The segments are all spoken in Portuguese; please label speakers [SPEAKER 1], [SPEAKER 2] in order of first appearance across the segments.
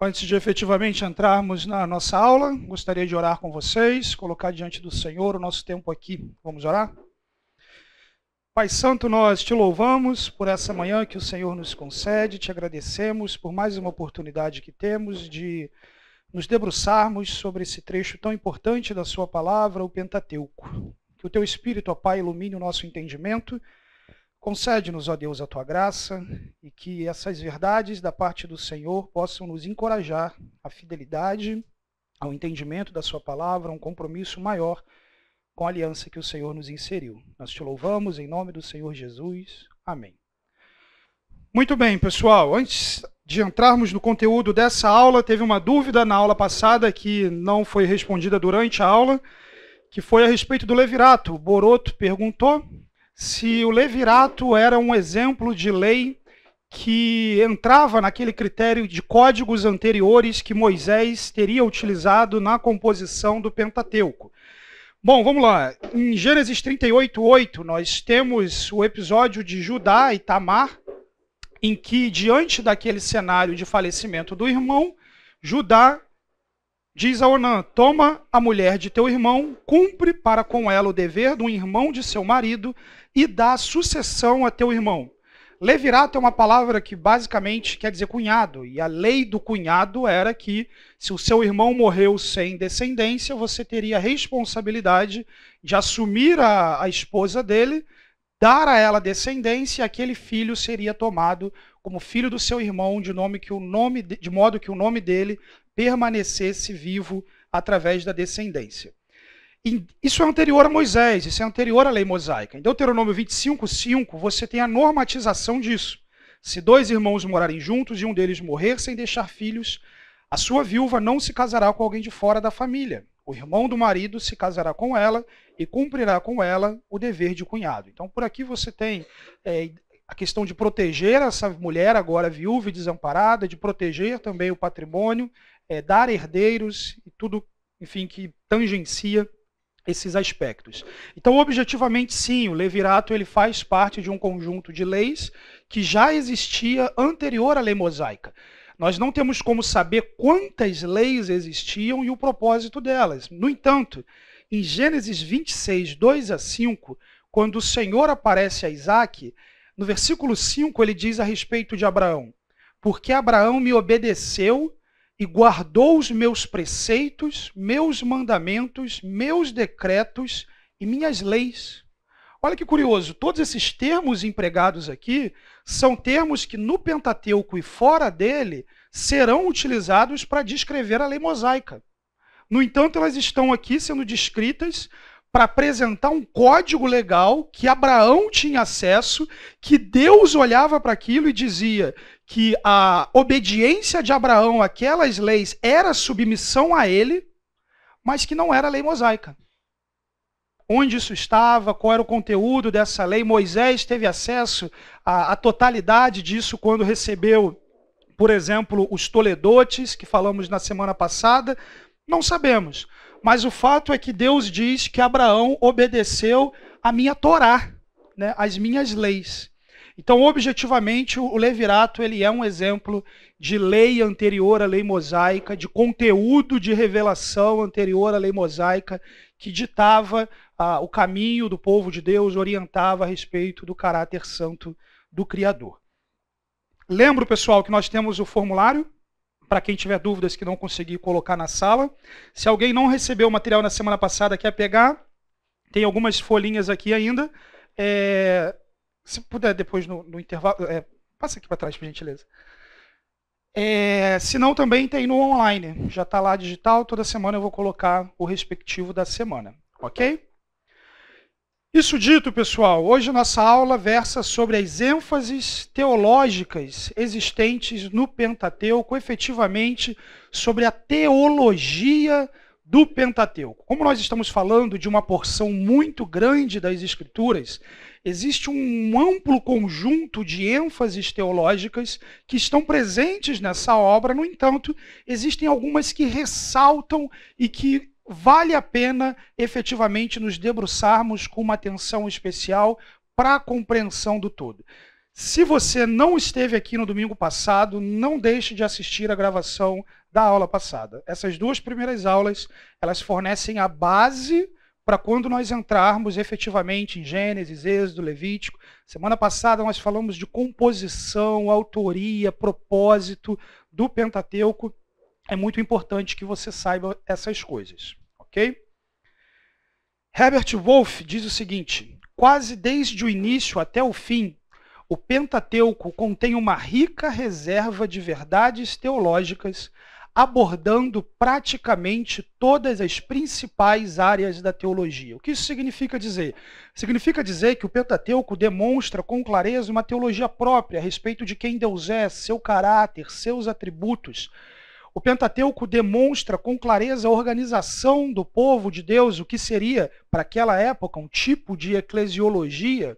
[SPEAKER 1] Antes de efetivamente entrarmos na nossa aula, gostaria de orar com vocês, colocar diante do Senhor o nosso tempo aqui. Vamos orar? Pai Santo, nós te louvamos por essa manhã que o Senhor nos concede, te agradecemos por mais uma oportunidade que temos de nos debruçarmos sobre esse trecho tão importante da sua palavra, o Pentateuco. Que o teu Espírito, ó Pai, ilumine o nosso entendimento. Concede-nos, ó Deus, a tua graça e que essas verdades da parte do Senhor possam nos encorajar à fidelidade, ao entendimento da sua palavra, a um compromisso maior com a aliança que o Senhor nos inseriu. Nós te louvamos em nome do Senhor Jesus. Amém. Muito bem, pessoal. Antes de entrarmos no conteúdo dessa aula, teve uma dúvida na aula passada que não foi respondida durante a aula, que foi a respeito do levirato. O Boroto perguntou se o levirato era um exemplo de lei que entrava naquele critério de códigos anteriores que Moisés teria utilizado na composição do Pentateuco. Bom, vamos lá. Em Gênesis 38:8, nós temos o episódio de Judá e Tamar, em que, diante daquele cenário de falecimento do irmão, Judá diz a Onã: toma a mulher de teu irmão, cumpre para com ela o dever de um irmão de seu marido e dá sucessão a teu irmão. Levirato é uma palavra que basicamente quer dizer cunhado, e a lei do cunhado era que, se o seu irmão morreu sem descendência, você teria a responsabilidade de assumir a esposa dele, dar a ela descendência, e aquele filho seria tomado como filho do seu irmão, de modo que o nome dele permanecesse vivo através da descendência. E isso é anterior a Moisés, isso é anterior à lei mosaica. Em Deuteronômio 25:5, você tem a normatização disso. Se dois irmãos morarem juntos e um deles morrer sem deixar filhos, a sua viúva não se casará com alguém de fora da família. O irmão do marido se casará com ela e cumprirá com ela o dever de cunhado. Então, por aqui você tem a questão de proteger essa mulher agora viúva e desamparada, de proteger também o patrimônio, dar herdeiros e tudo, enfim, que tangencia esses aspectos. Então, objetivamente, sim, o levirato ele faz parte de um conjunto de leis que já existia anterior à lei mosaica. Nós não temos como saber quantas leis existiam e o propósito delas. No entanto, em Gênesis 26:2-5, quando o Senhor aparece a Isaac, no versículo 5 ele diz a respeito de Abraão: porque Abraão me obedeceu e guardou os meus preceitos, meus mandamentos, meus decretos e minhas leis. Olha que curioso, todos esses termos empregados aqui são termos que no Pentateuco e fora dele serão utilizados para descrever a lei mosaica. No entanto, elas estão aqui sendo descritas para apresentar um código legal que Abraão tinha acesso, que Deus olhava para aquilo e dizia que a obediência de Abraão àquelas leis era submissão a ele, mas que não era a lei mosaica. Onde isso estava, qual era o conteúdo dessa lei? Moisés teve acesso à totalidade disso quando recebeu, por exemplo, os toledotes, que falamos na semana passada? Não sabemos. Mas o fato é que Deus diz que Abraão obedeceu a minha Torá, né, as minhas leis. Então, objetivamente, o levirato ele é um exemplo de lei anterior à lei mosaica, de conteúdo de revelação anterior à lei mosaica, que ditava o caminho do povo de Deus, orientava a respeito do caráter santo do Criador. Lembro, pessoal, que nós temos o formulário, para quem tiver dúvidas que não consegui colocar na sala. Se alguém não recebeu o material na semana passada, quer pegar, tem algumas folhinhas aqui ainda. Se puder depois no intervalo, passa aqui para trás, por gentileza. Se não, também tem no online, já está lá digital, toda semana eu vou colocar o respectivo da semana, ok? Isso dito, pessoal, hoje nossa aula versa sobre as ênfases teológicas existentes no Pentateuco, efetivamente sobre a teologia do Pentateuco. Como nós estamos falando de uma porção muito grande das Escrituras, existe um amplo conjunto de ênfases teológicas que estão presentes nessa obra. No entanto, existem algumas que ressaltam e que vale a pena efetivamente nos debruçarmos com uma atenção especial para a compreensão do todo. Se você não esteve aqui no domingo passado, não deixe de assistir a gravação da aula passada. Essas duas primeiras aulas, elas fornecem a base para quando nós entrarmos efetivamente em Gênesis, Êxodo, Levítico. Semana passada nós falamos de composição, autoria, propósito do Pentateuco. É muito importante que você saiba essas coisas, ok? Herbert Wolff diz o seguinte: quase desde o início até o fim, o Pentateuco contém uma rica reserva de verdades teológicas, abordando praticamente todas as principais áreas da teologia. O que isso significa dizer? Significa dizer que o Pentateuco demonstra com clareza uma teologia própria a respeito de quem Deus é, seu caráter, seus atributos. O Pentateuco demonstra com clareza a organização do povo de Deus, o que seria, para aquela época, um tipo de eclesiologia.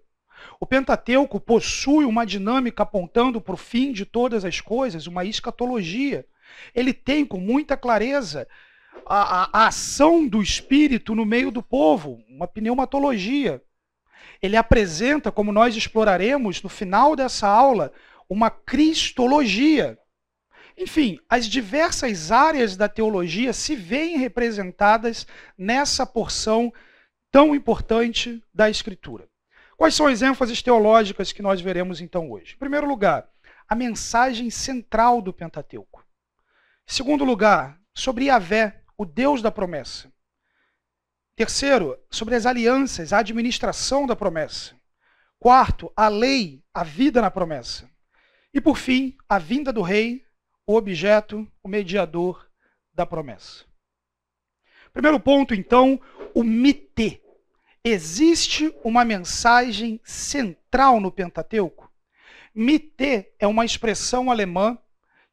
[SPEAKER 1] O Pentateuco possui uma dinâmica apontando para o fim de todas as coisas, uma escatologia. Ele tem com muita clareza a ação do Espírito no meio do povo, uma pneumatologia. Ele apresenta, como nós exploraremos no final dessa aula, uma cristologia. Enfim, as diversas áreas da teologia se veem representadas nessa porção tão importante da Escritura. Quais são as ênfases teológicas que nós veremos então hoje? Em primeiro lugar, a mensagem central do Pentateuco. Em segundo lugar, sobre Yahvé, o Deus da promessa. Terceiro, sobre as alianças, a administração da promessa. Quarto, a lei, a vida na promessa. E por fim, a vinda do rei, o objeto, o mediador da promessa. Primeiro ponto, então, o mité. Existe uma mensagem central no Pentateuco? Mité é uma expressão alemã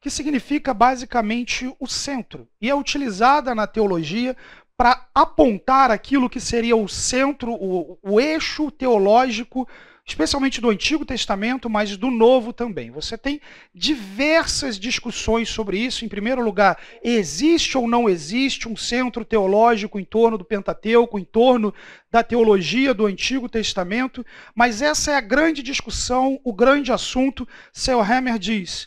[SPEAKER 1] que significa basicamente o centro, e é utilizada na teologia para apontar aquilo que seria o centro, o eixo teológico, especialmente do Antigo Testamento, mas do Novo também. Você tem diversas discussões sobre isso. Em primeiro lugar, existe ou não existe um centro teológico em torno do Pentateuco, em torno da teologia do Antigo Testamento, mas essa é a grande discussão, o grande assunto. Selhammer diz: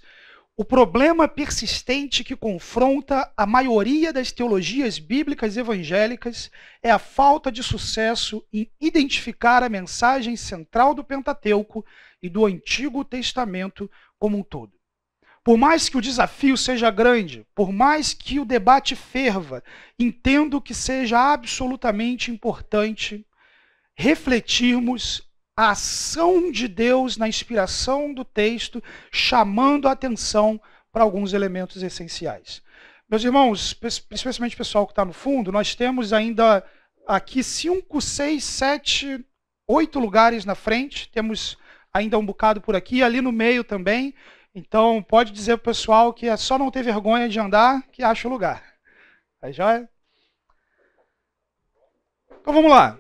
[SPEAKER 1] o problema persistente que confronta a maioria das teologias bíblicas evangélicas é a falta de sucesso em identificar a mensagem central do Pentateuco e do Antigo Testamento como um todo. Por mais que o desafio seja grande, por mais que o debate ferva, entendo que seja absolutamente importante refletirmos a ação de Deus na inspiração do texto, chamando a atenção para alguns elementos essenciais. Meus irmãos, especialmente o pessoal que está no fundo, nós temos ainda aqui 5, 6, 7, 8 lugares na frente, temos ainda um bocado por aqui, ali no meio também, então pode dizer para o pessoal que é só não ter vergonha de andar que acha o lugar. Aí já é. Então vamos lá.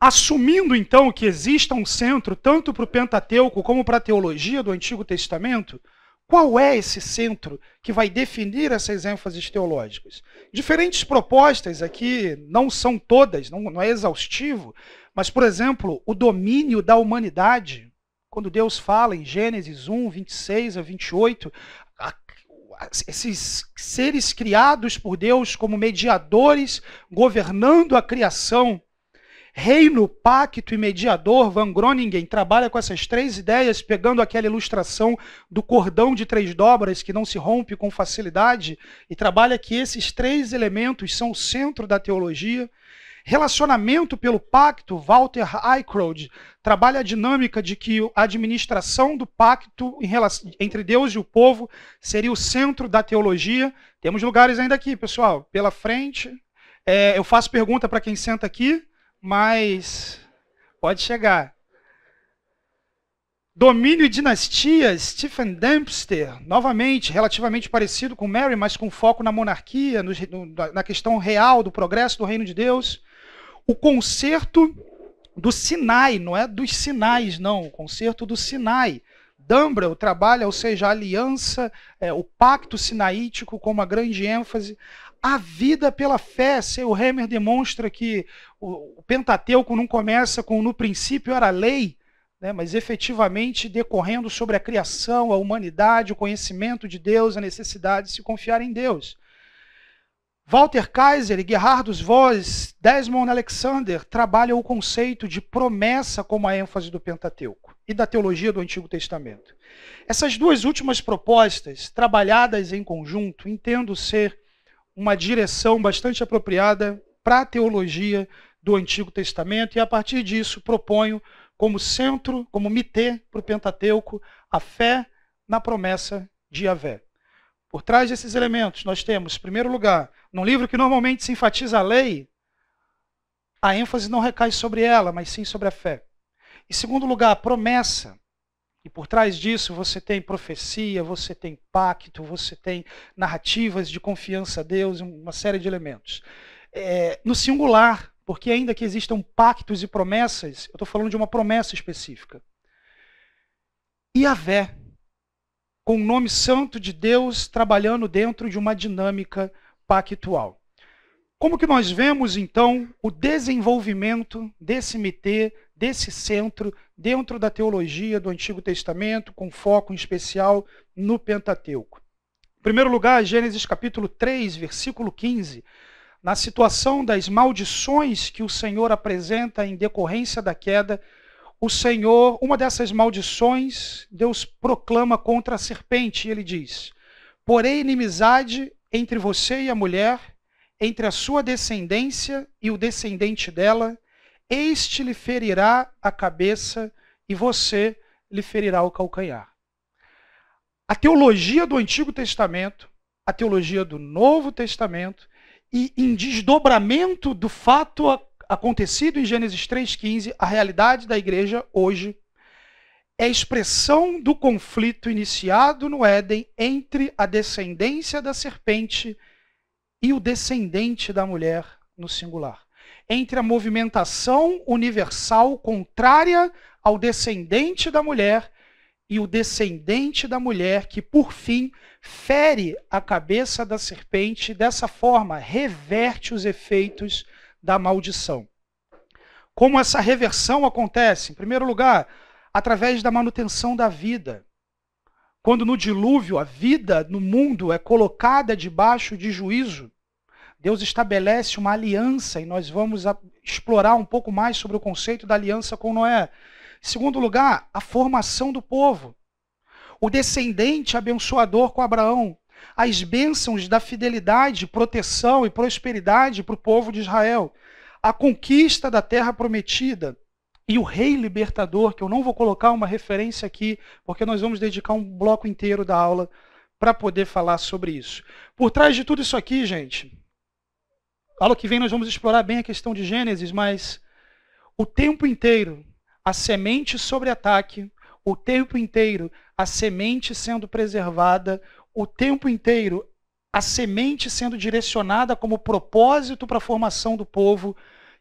[SPEAKER 1] Assumindo, então, que exista um centro tanto para o Pentateuco como para a teologia do Antigo Testamento, qual é esse centro que vai definir essas ênfases teológicas? Diferentes propostas aqui, não são todas, não é exaustivo, mas, por exemplo, o domínio da humanidade, quando Deus fala em Gênesis 1, 26 a 28, esses seres criados por Deus como mediadores, governando a criação. Reino, pacto e mediador, Van Groningen trabalha com essas três ideias, pegando aquela ilustração do cordão de 3 dobras que não se rompe com facilidade, e trabalha que esses 3 elementos são o centro da teologia. Relacionamento pelo pacto, Walter Eichrodt trabalha a dinâmica de que a administração do pacto entre Deus e o povo seria o centro da teologia. Temos lugares ainda aqui, pessoal, pela frente. Eu faço pergunta para quem senta aqui, mas pode chegar. Domínio e dinastia, Stephen Dempster, novamente, relativamente parecido com Mary, mas com foco na monarquia, na questão real do progresso do reino de Deus. O concerto do Sinai, não é dos sinais, não, o concerto do Sinai. Dumbrell trabalha, ou seja, a aliança, o pacto sinaítico com uma grande ênfase. A vida pela fé, Selhammer demonstra que o Pentateuco não começa com no princípio era a lei, né, mas efetivamente decorrendo sobre a criação, a humanidade, o conhecimento de Deus, a necessidade de se confiar em Deus. Walter Kaiser e Gerhardus Voss, Desmond Alexander trabalham o conceito de promessa como a ênfase do Pentateuco e da teologia do Antigo Testamento. Essas duas últimas propostas, trabalhadas em conjunto, entendo ser uma direção bastante apropriada para a teologia do Antigo Testamento e, a partir disso, proponho como centro, como mitê para o Pentateuco, a fé na promessa de Yahvé. Por trás desses elementos, nós temos, em primeiro lugar, num livro que normalmente se enfatiza a lei, a ênfase não recai sobre ela, mas sim sobre a fé. Em segundo lugar, a promessa. E por trás disso você tem profecia, você tem pacto, você tem narrativas de confiança a Deus, uma série de elementos. No singular, porque ainda que existam pactos e promessas, eu estou falando de uma promessa específica. Yahvé, com o nome santo de Deus trabalhando dentro de uma dinâmica pactual. Como que nós vemos, então, o desenvolvimento desse mitê, desse centro, dentro da teologia do Antigo Testamento, com foco em especial no Pentateuco? Em primeiro lugar, Gênesis capítulo 3, versículo 15, na situação das maldições que o Senhor apresenta em decorrência da queda, o Senhor, uma dessas maldições, Deus proclama contra a serpente, e ele diz: porém inimizade entre você e a mulher, entre a sua descendência e o descendente dela, este lhe ferirá a cabeça e você lhe ferirá o calcanhar. A teologia do Antigo Testamento, a teologia do Novo Testamento, e em desdobramento do fato acontecido em Gênesis 3,15, a realidade da igreja hoje é a expressão do conflito iniciado no Éden entre a descendência da serpente e o descendente da mulher no singular. Entre a movimentação universal contrária ao descendente da mulher e o descendente da mulher que, por fim, fere a cabeça da serpente e, dessa forma, reverte os efeitos da maldição. Como essa reversão acontece? Em primeiro lugar, através da manutenção da vida. Quando no dilúvio a vida no mundo é colocada debaixo de juízo, Deus estabelece uma aliança, e nós vamos explorar um pouco mais sobre o conceito da aliança com Noé. Em segundo lugar, a formação do povo. O descendente abençoador com Abraão. As bênçãos da fidelidade, proteção e prosperidade para o povo de Israel. A conquista da terra prometida. E o rei libertador, que eu não vou colocar uma referência aqui, porque nós vamos dedicar um bloco inteiro da aula para poder falar sobre isso. Por trás de tudo isso aqui, gente, aula que vem nós vamos explorar bem a questão de Gênesis, mas o tempo inteiro, a semente sobre ataque, o tempo inteiro, a semente sendo preservada, o tempo inteiro, a semente sendo direcionada como propósito para a formação do povo,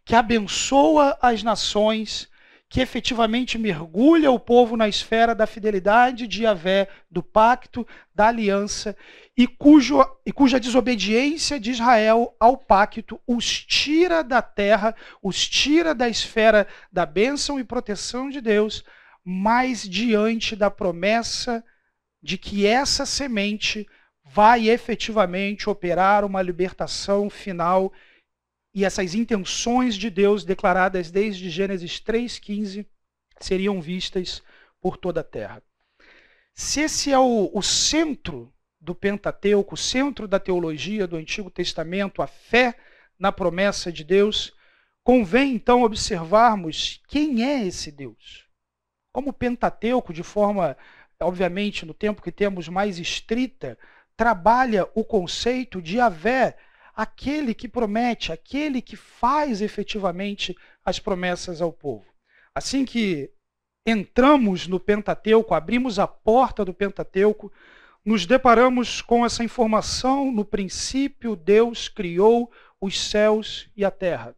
[SPEAKER 1] que abençoa as nações, que efetivamente mergulha o povo na esfera da fidelidade de Yahvé, do pacto, da aliança, e cuja desobediência de Israel ao pacto os tira da terra, os tira da esfera da bênção e proteção de Deus, mas diante da promessa de que essa semente vai efetivamente operar uma libertação final. E essas intenções de Deus declaradas desde Gênesis 3,15 seriam vistas por toda a terra. Se esse é o centro do Pentateuco, o centro da teologia do Antigo Testamento, a fé na promessa de Deus, convém então observarmos quem é esse Deus. Como o Pentateuco, de forma, obviamente, no tempo que temos mais estrita, trabalha o conceito de Yahvé, aquele que promete, aquele que faz efetivamente as promessas ao povo. Assim que entramos no Pentateuco, abrimos a porta do Pentateuco, nos deparamos com essa informação: no princípio Deus criou os céus e a terra.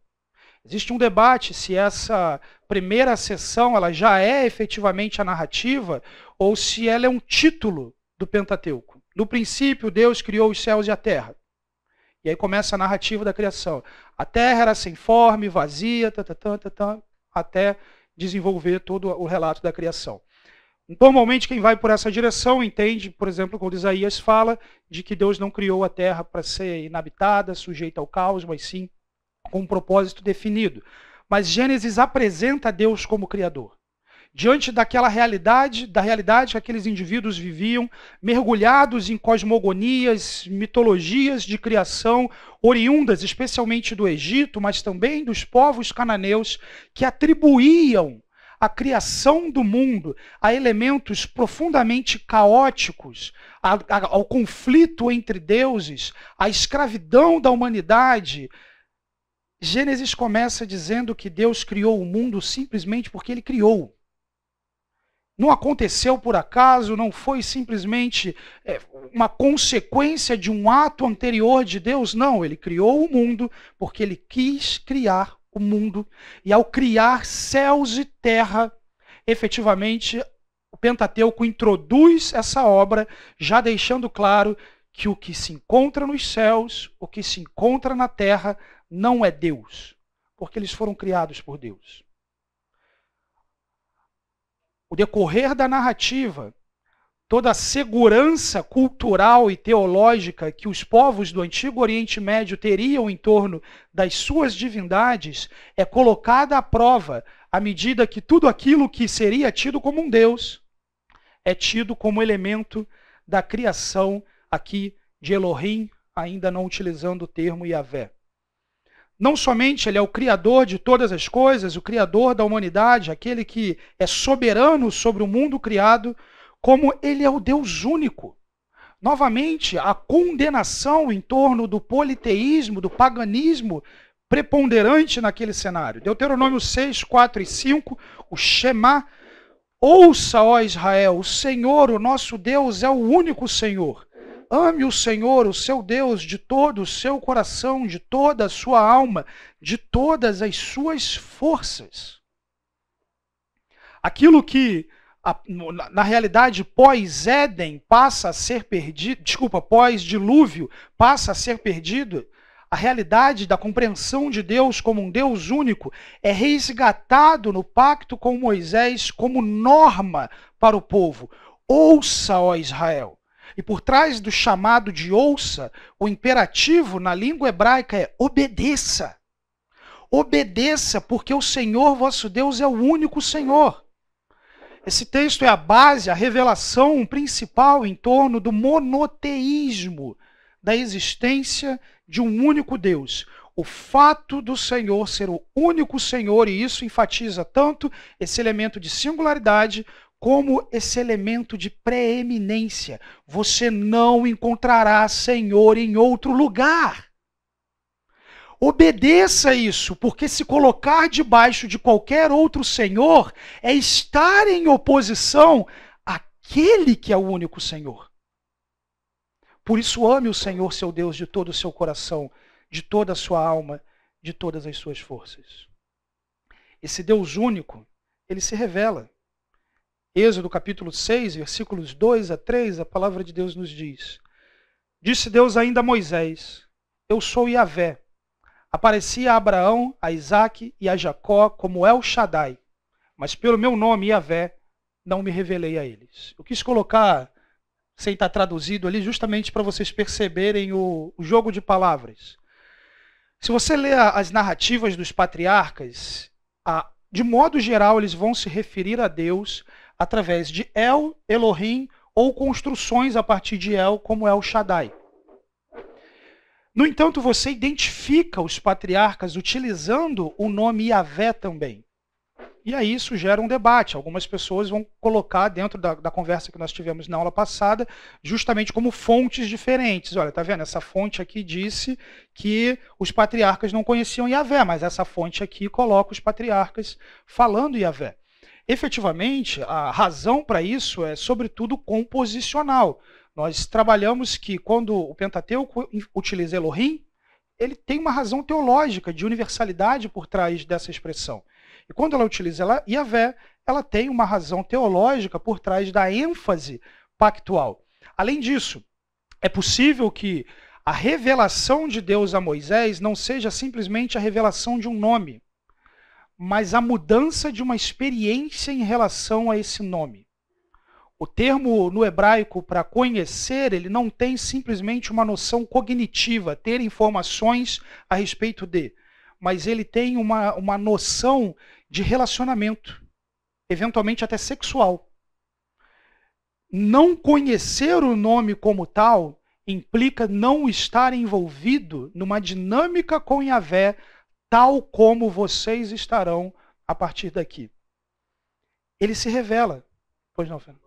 [SPEAKER 1] Existe um debate se essa primeira seção ela já é efetivamente a narrativa ou se ela é um título do Pentateuco. No princípio Deus criou os céus e a terra. E aí começa a narrativa da criação. A terra era sem forma, vazia, até desenvolver todo o relato da criação. Normalmente quem vai por essa direção entende, por exemplo, quando Isaías fala de que Deus não criou a terra para ser inabitada, sujeita ao caos, mas sim com um propósito definido. Mas Gênesis apresenta Deus como Criador. Diante daquela realidade, da realidade que aqueles indivíduos viviam, mergulhados em cosmogonias, mitologias de criação, oriundas especialmente do Egito, mas também dos povos cananeus, que atribuíam a criação do mundo a elementos profundamente caóticos, ao conflito entre deuses, à escravidão da humanidade. Gênesis começa dizendo que Deus criou o mundo simplesmente porque ele criou. Não aconteceu por acaso, não foi simplesmente uma consequência de um ato anterior de Deus, não. Ele criou o mundo porque ele quis criar o mundo. E ao criar céus e terra, efetivamente, o Pentateuco introduz essa obra, já deixando claro que o que se encontra nos céus, o que se encontra na terra, não é Deus, porque eles foram criados por Deus. O decorrer da narrativa, toda a segurança cultural e teológica que os povos do Antigo Oriente Médio teriam em torno das suas divindades é colocada à prova à medida que tudo aquilo que seria tido como um Deus é tido como elemento da criação aqui de Elohim, ainda não utilizando o termo Yahvé. Não somente ele é o criador de todas as coisas, o criador da humanidade, aquele que é soberano sobre o mundo criado, como ele é o Deus único. Novamente, a condenação em torno do politeísmo, do paganismo preponderante naquele cenário. Deuteronômio 6, 4 e 5, o Shema. Ouça, ó Israel, o Senhor, o nosso Deus, é o único Senhor. Ame o Senhor, o seu Deus, de todo o seu coração, de toda a sua alma, de todas as suas forças. Aquilo que, na realidade, pós-Éden passa a ser perdido, pós-dilúvio passa a ser perdido, a realidade da compreensão de Deus como um Deus único é resgatado no pacto com Moisés como norma para o povo. Ouça, ó Israel. E por trás do chamado de ouça, o imperativo na língua hebraica é obedeça. Obedeça, porque o Senhor vosso Deus é o único Senhor. Esse texto é a base, a revelação principal em torno do monoteísmo, da existência de um único Deus. O fato do Senhor ser o único Senhor, e isso enfatiza tanto esse elemento de singularidade, como esse elemento de preeminência. Você não encontrará Senhor em outro lugar. Obedeça isso, porque se colocar debaixo de qualquer outro Senhor é estar em oposição àquele que é o único Senhor. Por isso ame o Senhor, seu Deus, de todo o seu coração, de toda a sua alma, de todas as suas forças. Esse Deus único, ele se revela. Êxodo capítulo 6, versículos 2 a 3, a palavra de Deus nos diz: Disse Deus ainda a Moisés: Eu sou Yahvé. Apareci a Abraão, a Isaque e a Jacó como El Shaddai, mas pelo meu nome, Yahvé, não me revelei a eles. Eu quis colocar, sem estar traduzido ali, justamente para vocês perceberem o jogo de palavras. Se você ler as narrativas dos patriarcas, de modo geral eles vão se referir a Deus através de El, Elohim, ou construções a partir de El, como El Shaddai. No entanto, você identifica os patriarcas utilizando o nome Yahvé também. E aí isso gera um debate. Algumas pessoas vão colocar dentro da conversa que nós tivemos na aula passada, justamente como fontes diferentes. Olha, tá vendo? Essa fonte aqui disse que os patriarcas não conheciam Yahvé, mas essa fonte aqui coloca os patriarcas falando Yahvé. Efetivamente, a razão para isso é, sobretudo, composicional. Nós trabalhamos que quando o Pentateuco utiliza Elohim, ele tem uma razão teológica de universalidade por trás dessa expressão. E quando ela utiliza Yahvé, ela tem uma razão teológica por trás da ênfase pactual. Além disso, é possível que a revelação de Deus a Moisés não seja simplesmente a revelação de um nome, mas a mudança de uma experiência em relação a esse nome. O termo no hebraico para conhecer, ele não tem simplesmente uma noção cognitiva, ter informações a respeito de, mas ele tem uma noção de relacionamento, eventualmente até sexual. Não conhecer o nome como tal implica não estar envolvido numa dinâmica com Yahvé, tal como vocês estarão a partir daqui. Ele se revela. Pois não, Fernando?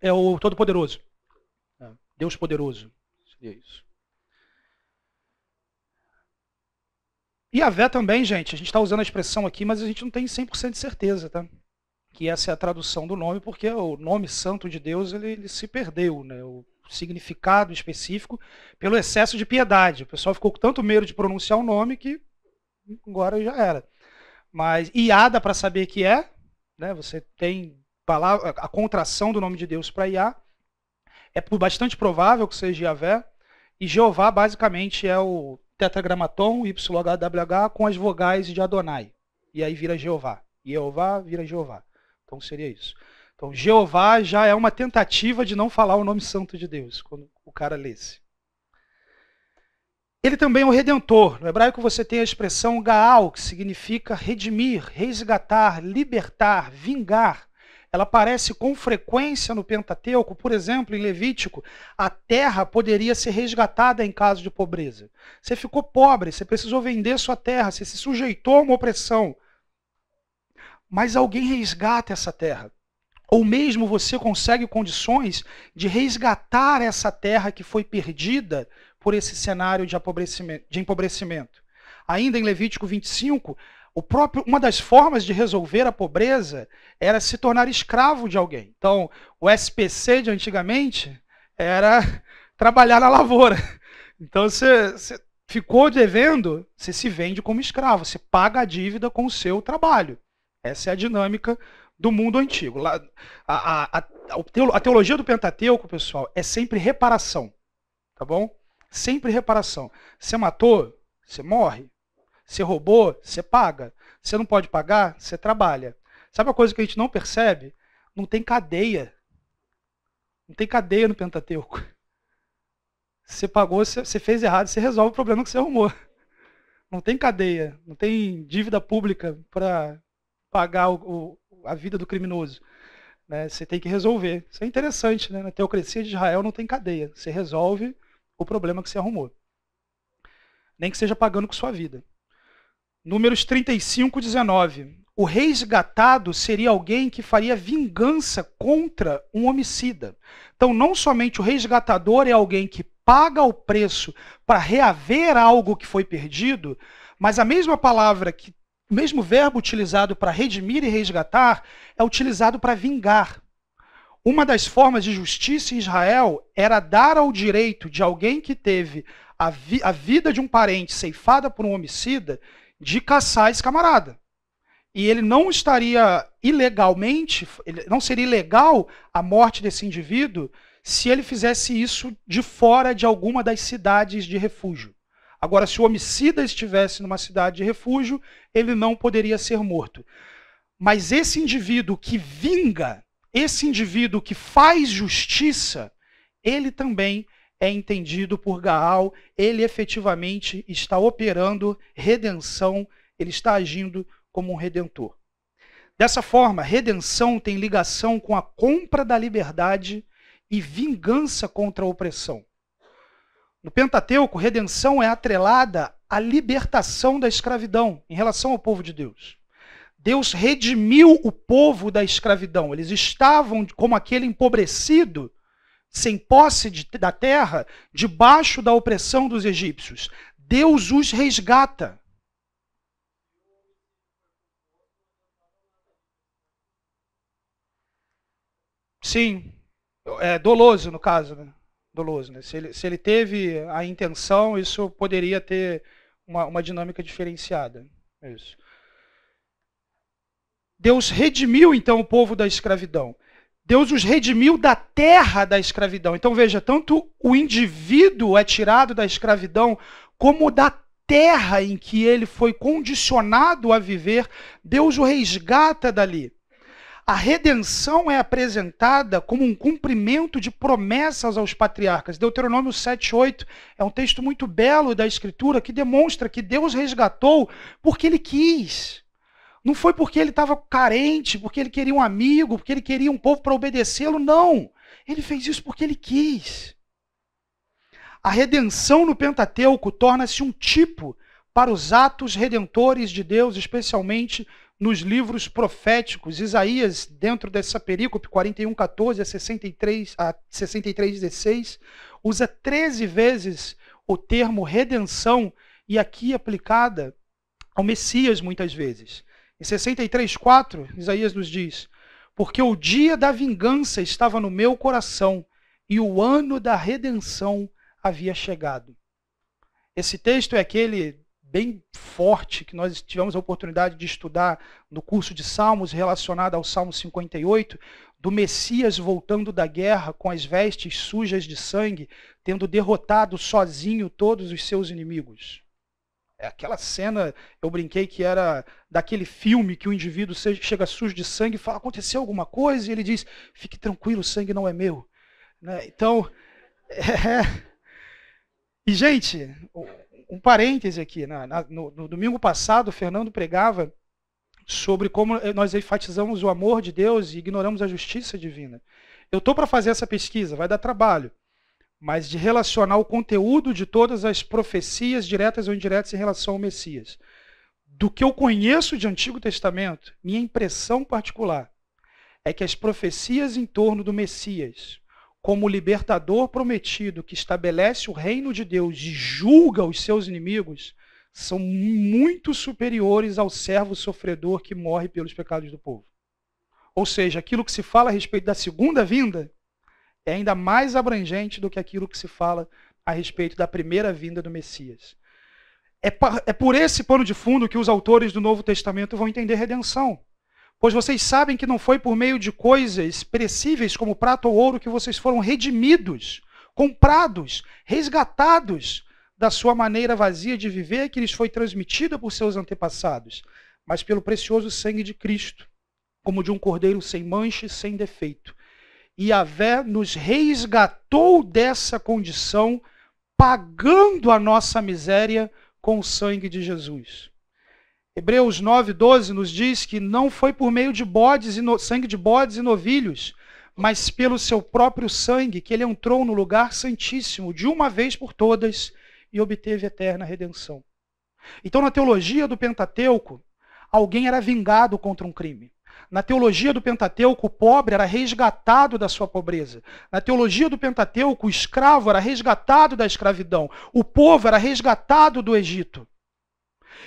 [SPEAKER 1] É o Todo-Poderoso. Deus Poderoso. Seria isso. E Yahvé também, gente, a gente está usando a expressão aqui, mas a gente não tem 100% de certeza, tá? Que essa é a tradução do nome, porque o nome santo de Deus ele se perdeu, né? O significado específico pelo excesso de piedade. O pessoal ficou com tanto medo de pronunciar o nome que agora já era. Mas Iá dá para saber que é, né? Você tem a contração do nome de Deus para Iá. É bastante provável que seja Yahvé. E Jeová basicamente é o tetragramaton, YHWH, com as vogais de Adonai. E aí vira Jeová. Jeová vira Jeová. Então seria isso. Então Jeová já é uma tentativa de não falar o nome santo de Deus, quando o cara lesse. Ele também é o Redentor. No hebraico você tem a expressão Gaal, que significa redimir, resgatar, libertar, vingar. Ela aparece com frequência no Pentateuco. Por exemplo, em Levítico, a terra poderia ser resgatada em caso de pobreza. Você ficou pobre, você precisou vender sua terra, você se sujeitou a uma opressão. Mas alguém resgata essa terra. Ou mesmo você consegue condições de resgatar essa terra que foi perdida por esse cenário de empobrecimento. Ainda em Levítico 25, uma das formas de resolver a pobreza era se tornar escravo de alguém. Então, o SPC de antigamente era trabalhar na lavoura. Então, você ficou devendo, você se vende como escravo, você paga a dívida com o seu trabalho. Essa é a dinâmica do mundo antigo. A teologia do Pentateuco, pessoal, é sempre reparação. Tá bom? Sempre reparação. Você matou, você morre. Você roubou, você paga. Você não pode pagar, você trabalha. Sabe uma coisa que a gente não percebe? Não tem cadeia. Não tem cadeia no Pentateuco. Você pagou, você fez errado, você resolve o problema que você arrumou. Não tem cadeia, não tem dívida pública para pagar a vida do criminoso. Né? Você tem que resolver. Isso é interessante, né? Na teocracia de Israel não tem cadeia. Você resolve o problema que você arrumou. Nem que seja pagando com sua vida. Números 35, 19. O resgatado seria alguém que faria vingança contra um homicida. Então, não somente o resgatador é alguém que paga o preço para reaver algo que foi perdido, mas a mesma palavra, o mesmo verbo utilizado para redimir e resgatar é utilizado para vingar. Uma das formas de justiça em Israel era dar ao direito de alguém que teve a vida de um parente ceifada por um homicida de caçar esse camarada. E ele não estaria ilegalmente, não seria ilegal a morte desse indivíduo se ele fizesse isso de fora de alguma das cidades de refúgio. Agora, se o homicida estivesse numa cidade de refúgio, ele não poderia ser morto. Mas esse indivíduo que vinga, esse indivíduo que faz justiça, ele também é entendido por Gaal, ele efetivamente está operando redenção, ele está agindo como um redentor. Dessa forma, redenção tem ligação com a compra da liberdade e vingança contra a opressão. No Pentateuco, redenção é atrelada à libertação da escravidão em relação ao povo de Deus. Deus redimiu o povo da escravidão. Eles estavam como aquele empobrecido, sem posse da terra, debaixo da opressão dos egípcios. Deus os resgata. Sim, é doloso no caso, né? Doloso, né? Se ele teve a intenção, isso poderia ter uma dinâmica diferenciada. Isso. Deus redimiu então o povo da escravidão. Deus os redimiu da terra da escravidão. Então veja, tanto o indivíduo é tirado da escravidão, como da terra em que ele foi condicionado a viver, Deus o resgata dali. A redenção é apresentada como um cumprimento de promessas aos patriarcas. Deuteronômio 7:8 é um texto muito belo da Escritura que demonstra que Deus resgatou porque Ele quis. Não foi porque ele estava carente, porque ele queria um amigo, porque ele queria um povo para obedecê-lo, não. Ele fez isso porque ele quis. A redenção no Pentateuco torna-se um tipo para os atos redentores de Deus, especialmente nos livros proféticos. Isaías, dentro dessa perícope 41:14 a 63:16, usa 13 vezes o termo redenção, e aqui aplicada ao Messias muitas vezes. Em 63:4, Isaías nos diz: porque o dia da vingança estava no meu coração e o ano da redenção havia chegado. Esse texto é aquele bem forte que nós tivemos a oportunidade de estudar no curso de Salmos, relacionado ao Salmo 58, do Messias voltando da guerra com as vestes sujas de sangue, tendo derrotado sozinho todos os seus inimigos. Aquela cena, eu brinquei que era daquele filme que o indivíduo chega sujo de sangue e fala, aconteceu alguma coisa? E ele diz, fique tranquilo, o sangue não é meu. Né? Então, E, gente, um parêntese aqui. No domingo passado, o Fernando pregava sobre como nós enfatizamos o amor de Deus e ignoramos a justiça divina. Eu estou para fazer essa pesquisa, vai dar trabalho. Mas de relacionar o conteúdo de todas as profecias, diretas ou indiretas, em relação ao Messias. Do que eu conheço de Antigo Testamento, minha impressão particular é que as profecias em torno do Messias, como libertador prometido que estabelece o reino de Deus e julga os seus inimigos, são muito superiores ao servo sofredor que morre pelos pecados do povo. Ou seja, aquilo que se fala a respeito da segunda vinda é ainda mais abrangente do que aquilo que se fala a respeito da primeira vinda do Messias. É por esse pano de fundo que os autores do Novo Testamento vão entender redenção. Pois vocês sabem que não foi por meio de coisas perecíveis como prata ou ouro que vocês foram redimidos, comprados, resgatados da sua maneira vazia de viver que lhes foi transmitida por seus antepassados, mas pelo precioso sangue de Cristo, como de um cordeiro sem mancha e sem defeito. E Yahvé nos resgatou dessa condição, pagando a nossa miséria com o sangue de Jesus. Hebreus 9:12 nos diz que não foi por meio de sangue de bodes e novilhos, mas pelo seu próprio sangue que ele entrou no lugar santíssimo de uma vez por todas e obteve eterna redenção. Então, na teologia do Pentateuco, alguém era vingado contra um crime. Na teologia do Pentateuco, o pobre era resgatado da sua pobreza. Na teologia do Pentateuco, o escravo era resgatado da escravidão. O povo era resgatado do Egito.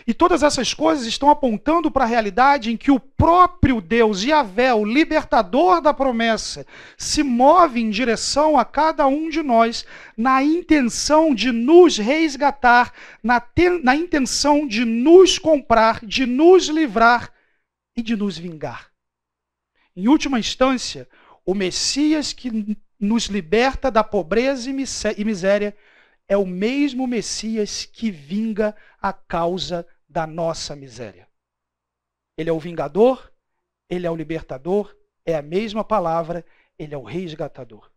[SPEAKER 1] E todas essas coisas estão apontando para a realidade em que o próprio Deus, Yahvé, o libertador da promessa, se move em direção a cada um de nós na intenção de nos resgatar, na intenção de nos comprar, de nos livrar e de nos vingar. Em última instância, o Messias que nos liberta da pobreza e miséria é o mesmo Messias que vinga a causa da nossa miséria. Ele é o vingador, ele é o libertador, é a mesma palavra, ele é o resgatador.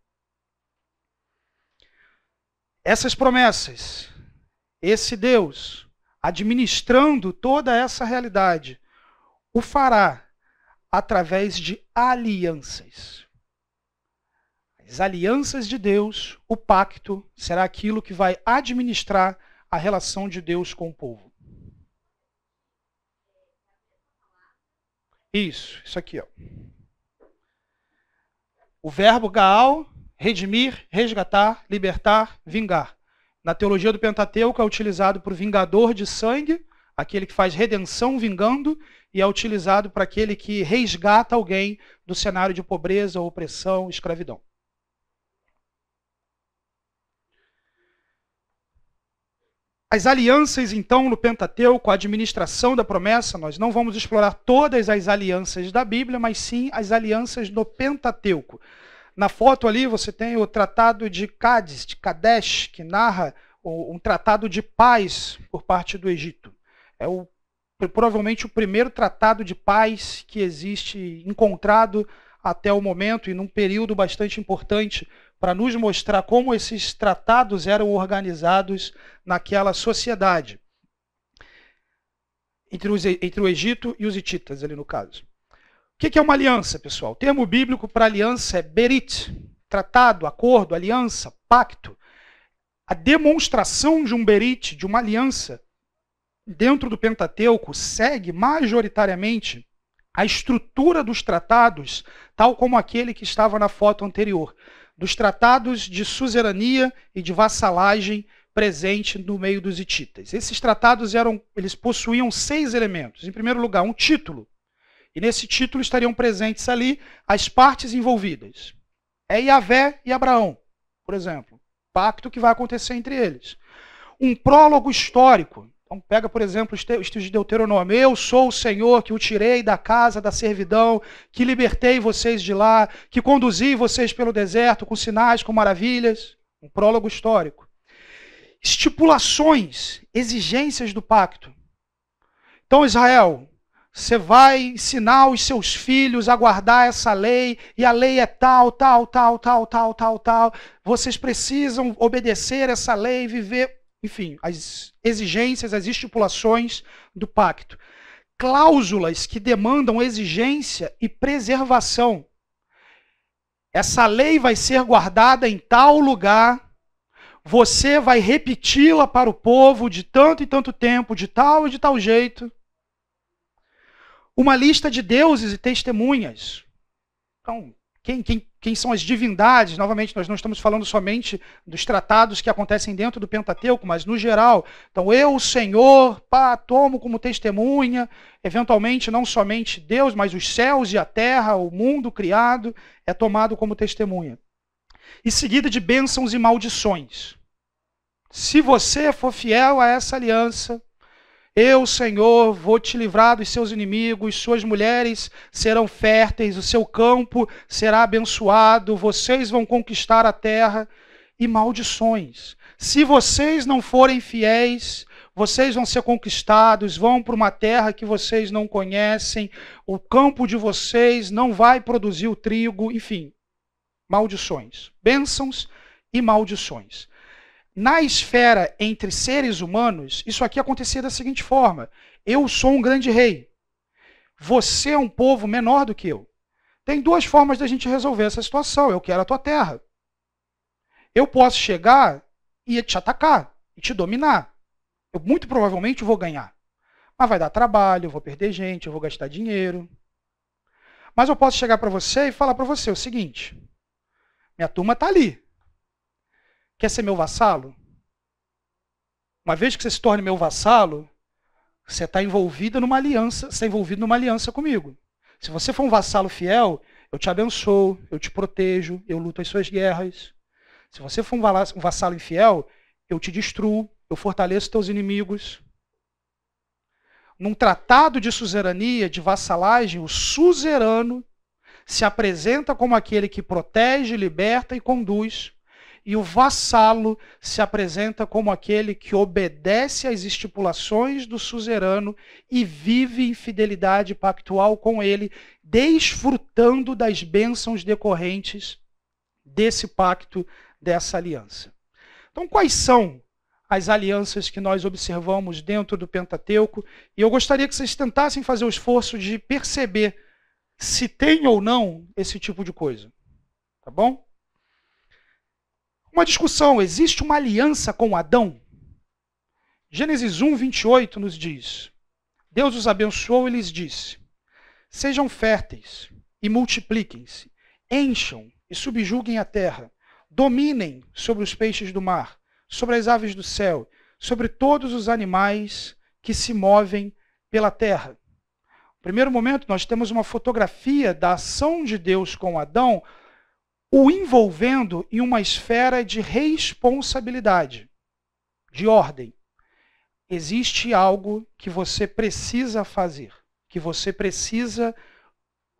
[SPEAKER 1] Essas promessas, esse Deus, administrando toda essa realidade, o fará através de alianças. As alianças de Deus, o pacto, será aquilo que vai administrar a relação de Deus com o povo. Isso aqui, ó. O verbo gaal, redimir, resgatar, libertar, vingar. Na teologia do Pentateuco é utilizado por vingador de sangue, aquele que faz redenção vingando, e é utilizado para aquele que resgata alguém do cenário de pobreza, opressão, escravidão. As alianças, então, no Pentateuco, a administração da promessa, nós não vamos explorar todas as alianças da Bíblia, mas sim as alianças no Pentateuco. Na foto ali você tem o Tratado de Cádiz, de Kadesh, que narra um tratado de paz por parte do Egito. É provavelmente o primeiro tratado de paz que existe encontrado até o momento e num período bastante importante para nos mostrar como esses tratados eram organizados naquela sociedade entre o Egito e os hititas, ali no caso. O que é uma aliança, pessoal? O termo bíblico para aliança é berit, tratado, acordo, aliança, pacto. A demonstração de um berit, de uma aliança, dentro do Pentateuco, segue majoritariamente a estrutura dos tratados, tal como aquele que estava na foto anterior, dos tratados de suzerania e de vassalagem presente no meio dos hititas. Esses tratados eles possuíam 6 elementos. Em primeiro lugar, um título. E nesse título estariam presentes ali as partes envolvidas. É Yahvé e Abraão, por exemplo. Pacto que vai acontecer entre eles. Um prólogo histórico. Então pega, por exemplo, os textos de Deuteronômio. Eu sou o Senhor que o tirei da casa da servidão, que libertei vocês de lá, que conduzi vocês pelo deserto com sinais, com maravilhas. Um prólogo histórico. Estipulações, exigências do pacto. Então, Israel, você vai ensinar os seus filhos a guardar essa lei, e a lei é tal. Vocês precisam obedecer essa lei, viver, enfim, as exigências, as estipulações do pacto. Cláusulas que demandam exigência e preservação. Essa lei vai ser guardada em tal lugar, você vai repeti-la para o povo de tanto e tanto tempo, de tal e de tal jeito. Uma lista de deuses e testemunhas. Então, quem são as divindades? Novamente, nós não estamos falando somente dos tratados que acontecem dentro do Pentateuco, mas no geral. Então, eu, o Senhor, tomo como testemunha, eventualmente não somente Deus, mas os céus e a terra, o mundo criado, é tomado como testemunha. E seguida de bênçãos e maldições. Se você for fiel a essa aliança, eu, Senhor, vou te livrar dos seus inimigos, suas mulheres serão férteis, o seu campo será abençoado, vocês vão conquistar a terra. E maldições. Se vocês não forem fiéis, vocês vão ser conquistados, vão para uma terra que vocês não conhecem, o campo de vocês não vai produzir o trigo, enfim. Maldições, bênçãos e maldições. Na esfera entre seres humanos, isso aqui acontecia da seguinte forma. Eu sou um grande rei. Você é um povo menor do que eu. Tem 2 formas da gente resolver essa situação. Eu quero a tua terra. Eu posso chegar e te atacar, e te dominar. Eu muito provavelmente vou ganhar. Mas vai dar trabalho, eu vou perder gente, eu vou gastar dinheiro. Mas eu posso chegar para você e falar para você o seguinte. Minha turma está ali. Quer ser meu vassalo? Uma vez que você se torne meu vassalo, você está envolvido numa aliança, você está envolvido numa aliança comigo. Se você for um vassalo fiel, eu te abençoo, eu te protejo, eu luto as suas guerras. Se você for um vassalo infiel, eu te destruo, eu fortaleço teus inimigos. Num tratado de suzerania, de vassalagem, o suzerano se apresenta como aquele que protege, liberta e conduz. E o vassalo se apresenta como aquele que obedece às estipulações do suzerano e vive em fidelidade pactual com ele, desfrutando das bênçãos decorrentes desse pacto, dessa aliança. Então, quais são as alianças que nós observamos dentro do Pentateuco? E eu gostaria que vocês tentassem fazer o esforço de perceber se tem ou não esse tipo de coisa. Tá bom? Uma discussão, existe uma aliança com Adão? Gênesis 1, 28 nos diz, Deus os abençoou e lhes disse, sejam férteis e multipliquem-se, encham e subjuguem a terra, dominem sobre os peixes do mar, sobre as aves do céu, sobre todos os animais que se movem pela terra. No primeiro momento, nós temos uma fotografia da ação de Deus com Adão, o envolvendo em uma esfera de responsabilidade, de ordem. existe algo que você precisa fazer, que você precisa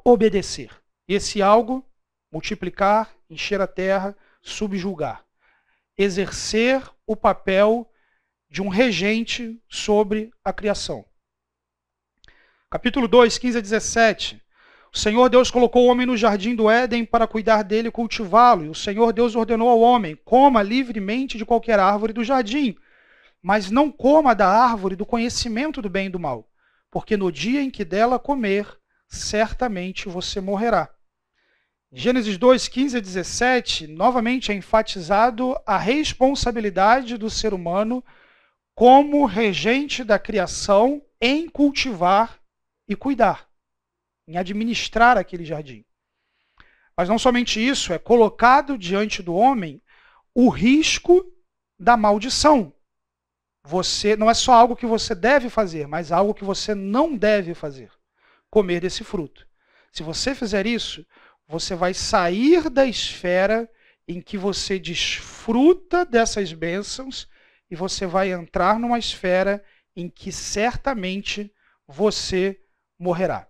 [SPEAKER 1] obedecer. E esse algo, multiplicar, encher a terra, subjugar. Exercer o papel de um regente sobre a criação. Capítulo 2, 15 a 17. O Senhor Deus colocou o homem no jardim do Éden para cuidar dele e cultivá-lo. E o Senhor Deus ordenou ao homem: coma livremente de qualquer árvore do jardim, mas não coma da árvore do conhecimento do bem e do mal, porque no dia em que dela comer, certamente você morrerá. Gênesis 2, 15 a 17, novamente é enfatizado a responsabilidade do ser humano como regente da criação em cultivar e cuidar, em administrar aquele jardim. Mas não somente isso, é colocado diante do homem o risco da maldição. Você não é só algo que você deve fazer, mas algo que você não deve fazer. Comer desse fruto. Se você fizer isso, você vai sair da esfera em que você desfruta dessas bênçãos e você vai entrar numa esfera em que certamente você morrerá.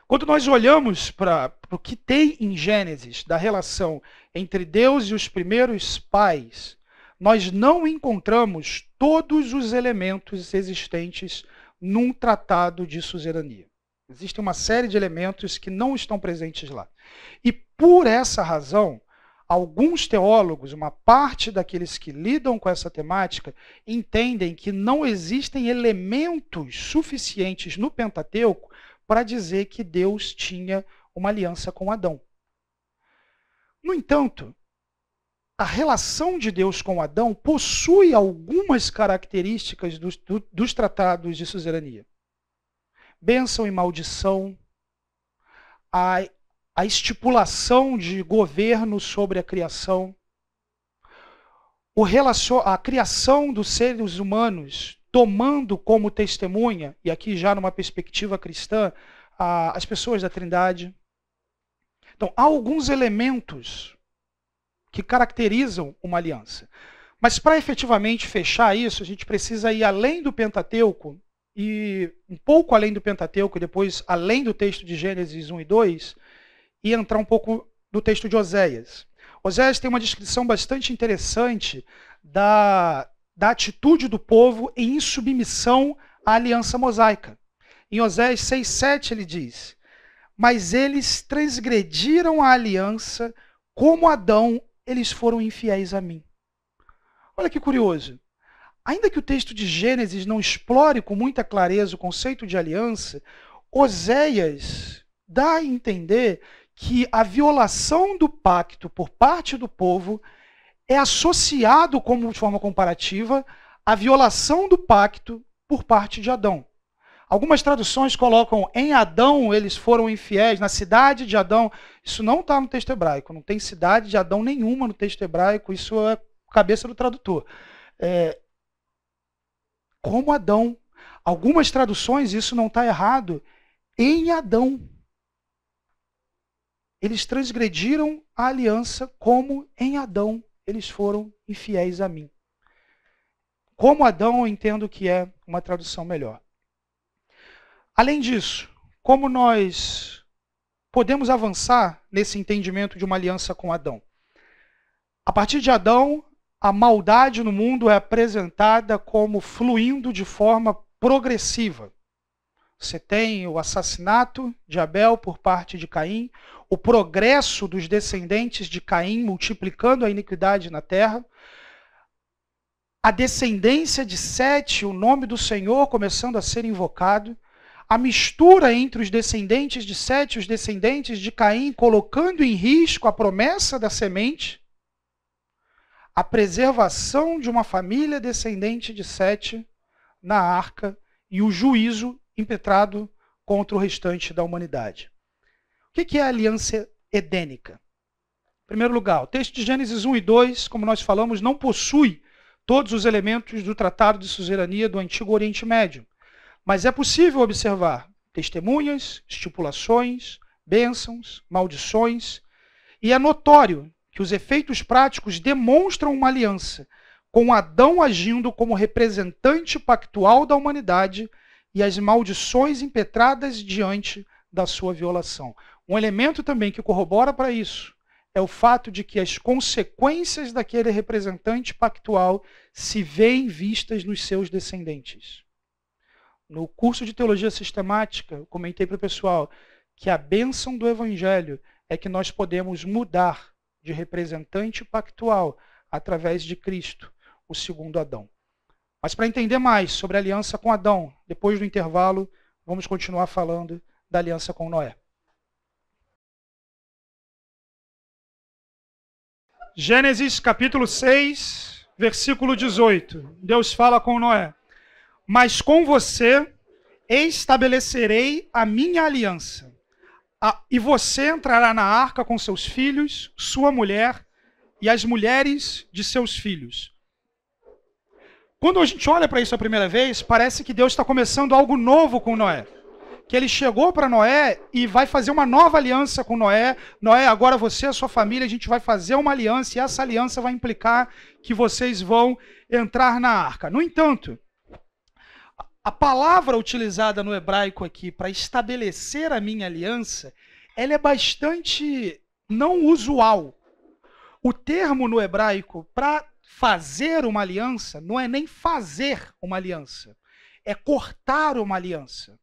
[SPEAKER 1] Quando nós olhamos para o que tem em Gênesis da relação entre Deus e os primeiros pais, nós não encontramos todos os elementos existentes num tratado de suzerania. Existe uma série de elementos que não estão presentes lá. E por essa razão, alguns teólogos, uma parte daqueles que lidam com essa temática, entendem que não existem elementos suficientes no Pentateuco para dizer que Deus tinha uma aliança com Adão. No entanto, a relação de Deus com Adão possui algumas características dos tratados de suzerania. Bênção e maldição, a estipulação de governo sobre a criação, a criação dos seres humanos tomando como testemunha, e aqui já numa perspectiva cristã, as pessoas da Trindade. Então, há alguns elementos que caracterizam uma aliança. Mas para efetivamente fechar isso, a gente precisa ir além do Pentateuco, e um pouco além do Pentateuco, e depois além do texto de Gênesis 1 e 2, e entrar um pouco no texto de Oséias. Oséias tem uma descrição bastante interessante da atitude do povo em insubmissão à aliança mosaica. Em Oséias 6,7 ele diz: mas eles transgrediram a aliança, como Adão, eles foram infiéis a mim. Olha que curioso. Ainda que o texto de Gênesis não explore com muita clareza o conceito de aliança, Oséias dá a entender que a violação do pacto por parte do povo é associado, como de forma comparativa, à violação do pacto por parte de Adão. Algumas traduções colocam: em Adão eles foram infiéis, na cidade de Adão. Isso não está no texto hebraico, não tem cidade de Adão nenhuma no texto hebraico, isso é cabeça do tradutor. Como Adão. Algumas traduções, isso não está errado, em Adão. Eles transgrediram a aliança como em Adão eles foram infiéis a mim. Como Adão, eu entendo que é uma tradução melhor. Além disso, como nós podemos avançar nesse entendimento de uma aliança com Adão? A partir de Adão, a maldade no mundo é apresentada como fluindo de forma progressiva. Você tem o assassinato de Abel por parte de Caim, o progresso dos descendentes de Caim multiplicando a iniquidade na terra, a descendência de Sete, o nome do Senhor começando a ser invocado, a mistura entre os descendentes de Sete e os descendentes de Caim, colocando em risco a promessa da semente, a preservação de uma família descendente de Sete na arca e o juízo impetrado contra o restante da humanidade. O que é a aliança edênica? Em primeiro lugar, o texto de Gênesis 1 e 2, como nós falamos, não possui todos os elementos do Tratado de Suzerania do Antigo Oriente Médio. Mas é possível observar testemunhas, estipulações, bênçãos, maldições, e é notório que os efeitos práticos demonstram uma aliança, com Adão agindo como representante pactual da humanidade e as maldições impetradas diante da sua violação. Um elemento também que corrobora para isso é o fato de que as consequências daquele representante pactual se veem vistas nos seus descendentes. No curso de Teologia Sistemática, eu comentei para o pessoal que a bênção do Evangelho é que nós podemos mudar de representante pactual através de Cristo, o segundo Adão. Mas para entender mais sobre a aliança com Adão, depois do intervalo, vamos continuar falando da aliança com Noé. Gênesis capítulo 6, versículo 18. Deus fala com Noé: mas com você estabelecerei a minha aliança, e você entrará na arca com seus filhos, sua mulher e as mulheres de seus filhos. Quando a gente olha para isso a primeira vez, parece que Deus está começando algo novo com Noé. Que ele chegou para Noé e vai fazer uma nova aliança com Noé. Noé, agora você e a sua família, a gente vai fazer uma aliança, e essa aliança vai implicar que vocês vão entrar na arca. No entanto, a palavra utilizada no hebraico aqui para estabelecer a minha aliança, ela é bastante não usual. O termo no hebraico para fazer uma aliança não é nem fazer uma aliança, é cortar uma aliança.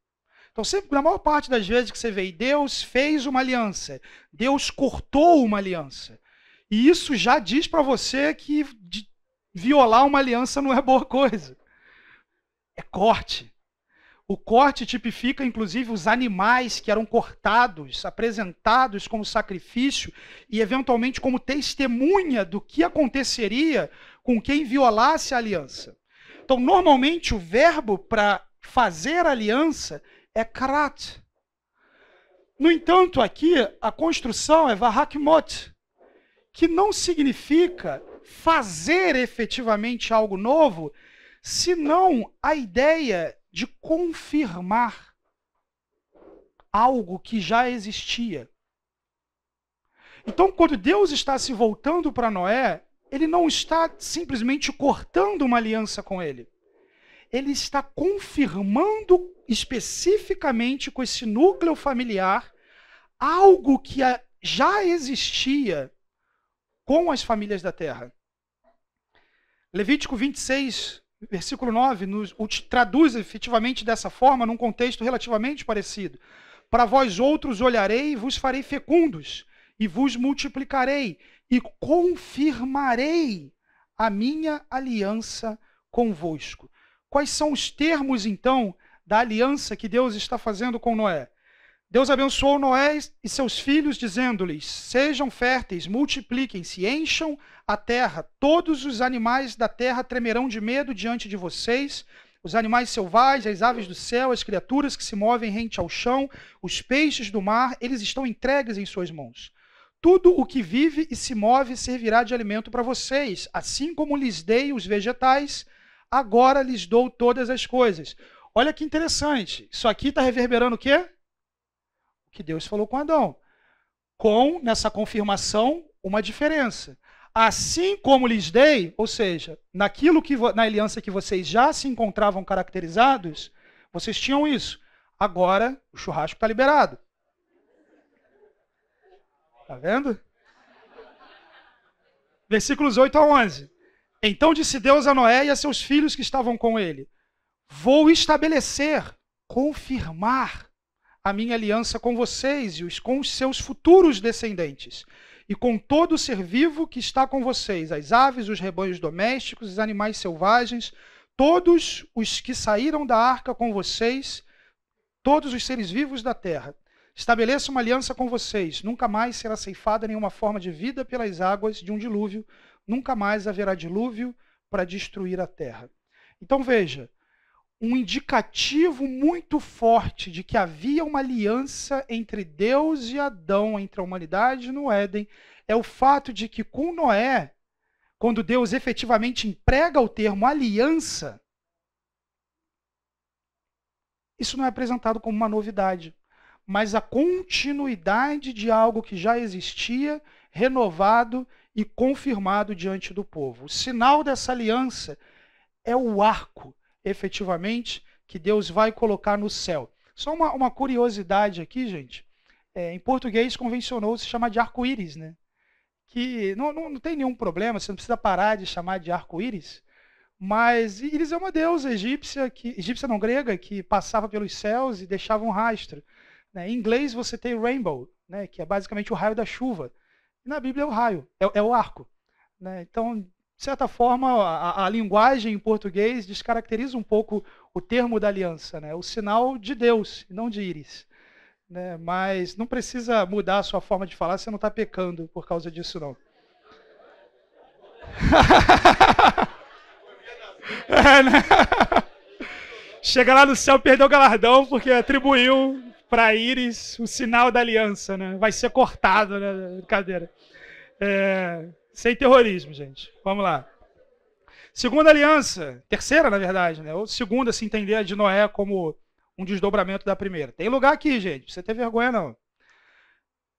[SPEAKER 1] Então, sempre, na maior parte das vezes que você vê, Deus fez uma aliança, Deus cortou uma aliança. E isso já diz para você que violar uma aliança não é boa coisa. É corte. O corte tipifica, inclusive, os animais que eram cortados, apresentados como sacrifício e, eventualmente, como testemunha do que aconteceria com quem violasse a aliança. Então, normalmente, o verbo para fazer aliança é karat. No entanto, aqui, a construção é vahakmot, que não significa fazer efetivamente algo novo, senão a ideia de confirmar algo que já existia. Então, quando Deus está se voltando para Noé, ele não está simplesmente cortando uma aliança com ele. Ele está confirmando especificamente com esse núcleo familiar algo que já existia com as famílias da terra. Levítico 26, versículo 9, traduz efetivamente dessa forma, num contexto relativamente parecido. Para vós outros olharei e vos farei fecundos, e vos multiplicarei, e confirmarei a minha aliança convosco. Quais são os termos, então, da aliança que Deus está fazendo com Noé? Deus abençoou Noé e seus filhos, dizendo-lhes: sejam férteis, multipliquem-se, encham a terra. Todos os animais da terra tremerão de medo diante de vocês. Os animais selvagens, as aves do céu, as criaturas que se movem rente ao chão, os peixes do mar, eles estão entregues em suas mãos. Tudo o que vive e se move servirá de alimento para vocês. Assim como lhes dei os vegetais, agora lhes dou todas as coisas. Olha que interessante. Isso aqui está reverberando o quê? O que Deus falou com Adão. Com, nessa confirmação, uma diferença. Assim como lhes dei, ou seja, na aliança que vocês já se encontravam caracterizados, vocês tinham isso. Agora, o churrasco está liberado. Está vendo? Versículos 8 a 11. Então disse Deus a Noé e a seus filhos que estavam com ele: vou estabelecer, confirmar a minha aliança com vocês e com os seus futuros descendentes, e com todo o ser vivo que está com vocês, as aves, os rebanhos domésticos, os animais selvagens, todos os que saíram da arca com vocês, todos os seres vivos da terra. Estabeleço uma aliança com vocês. Nunca mais será ceifada nenhuma forma de vida pelas águas de um dilúvio. Nunca mais haverá dilúvio para destruir a terra. Então veja, um indicativo muito forte de que havia uma aliança entre Deus e Adão, entre a humanidade no Éden, é o fato de que com Noé, quando Deus efetivamente emprega o termo aliança, isso não é apresentado como uma novidade, mas a continuidade de algo que já existia, renovado e confirmado diante do povo. O sinal dessa aliança é o arco, efetivamente, que Deus vai colocar no céu. Só uma curiosidade aqui, gente. Em português convencionou se chamar de arco-íris, né? Que não tem nenhum problema, você não precisa parar de chamar de arco-íris. Mas Íris é uma deusa egípcia, egípcia não grega, que passava pelos céus e deixava um rastro. Né? Em inglês você tem rainbow, né? Que é basicamente o raio da chuva. E na Bíblia é o raio, é o arco. Né? Então, de certa forma, a linguagem em português descaracteriza um pouco o termo da aliança, né? O sinal de Deus, e não de Íris. Né? Mas não precisa mudar a sua forma de falar, você não está pecando por causa disso, não. Né? Chega lá no céu, perdeu o galardão porque atribuiu para Íris o sinal da aliança, né? Vai ser cortado, né? Brincadeira. Sem terrorismo, gente. Vamos lá. Segunda aliança, terceira, na verdade, né? Ou segunda, se entender a de Noé como um desdobramento da primeira. Tem lugar aqui, gente, não precisa ter vergonha, não.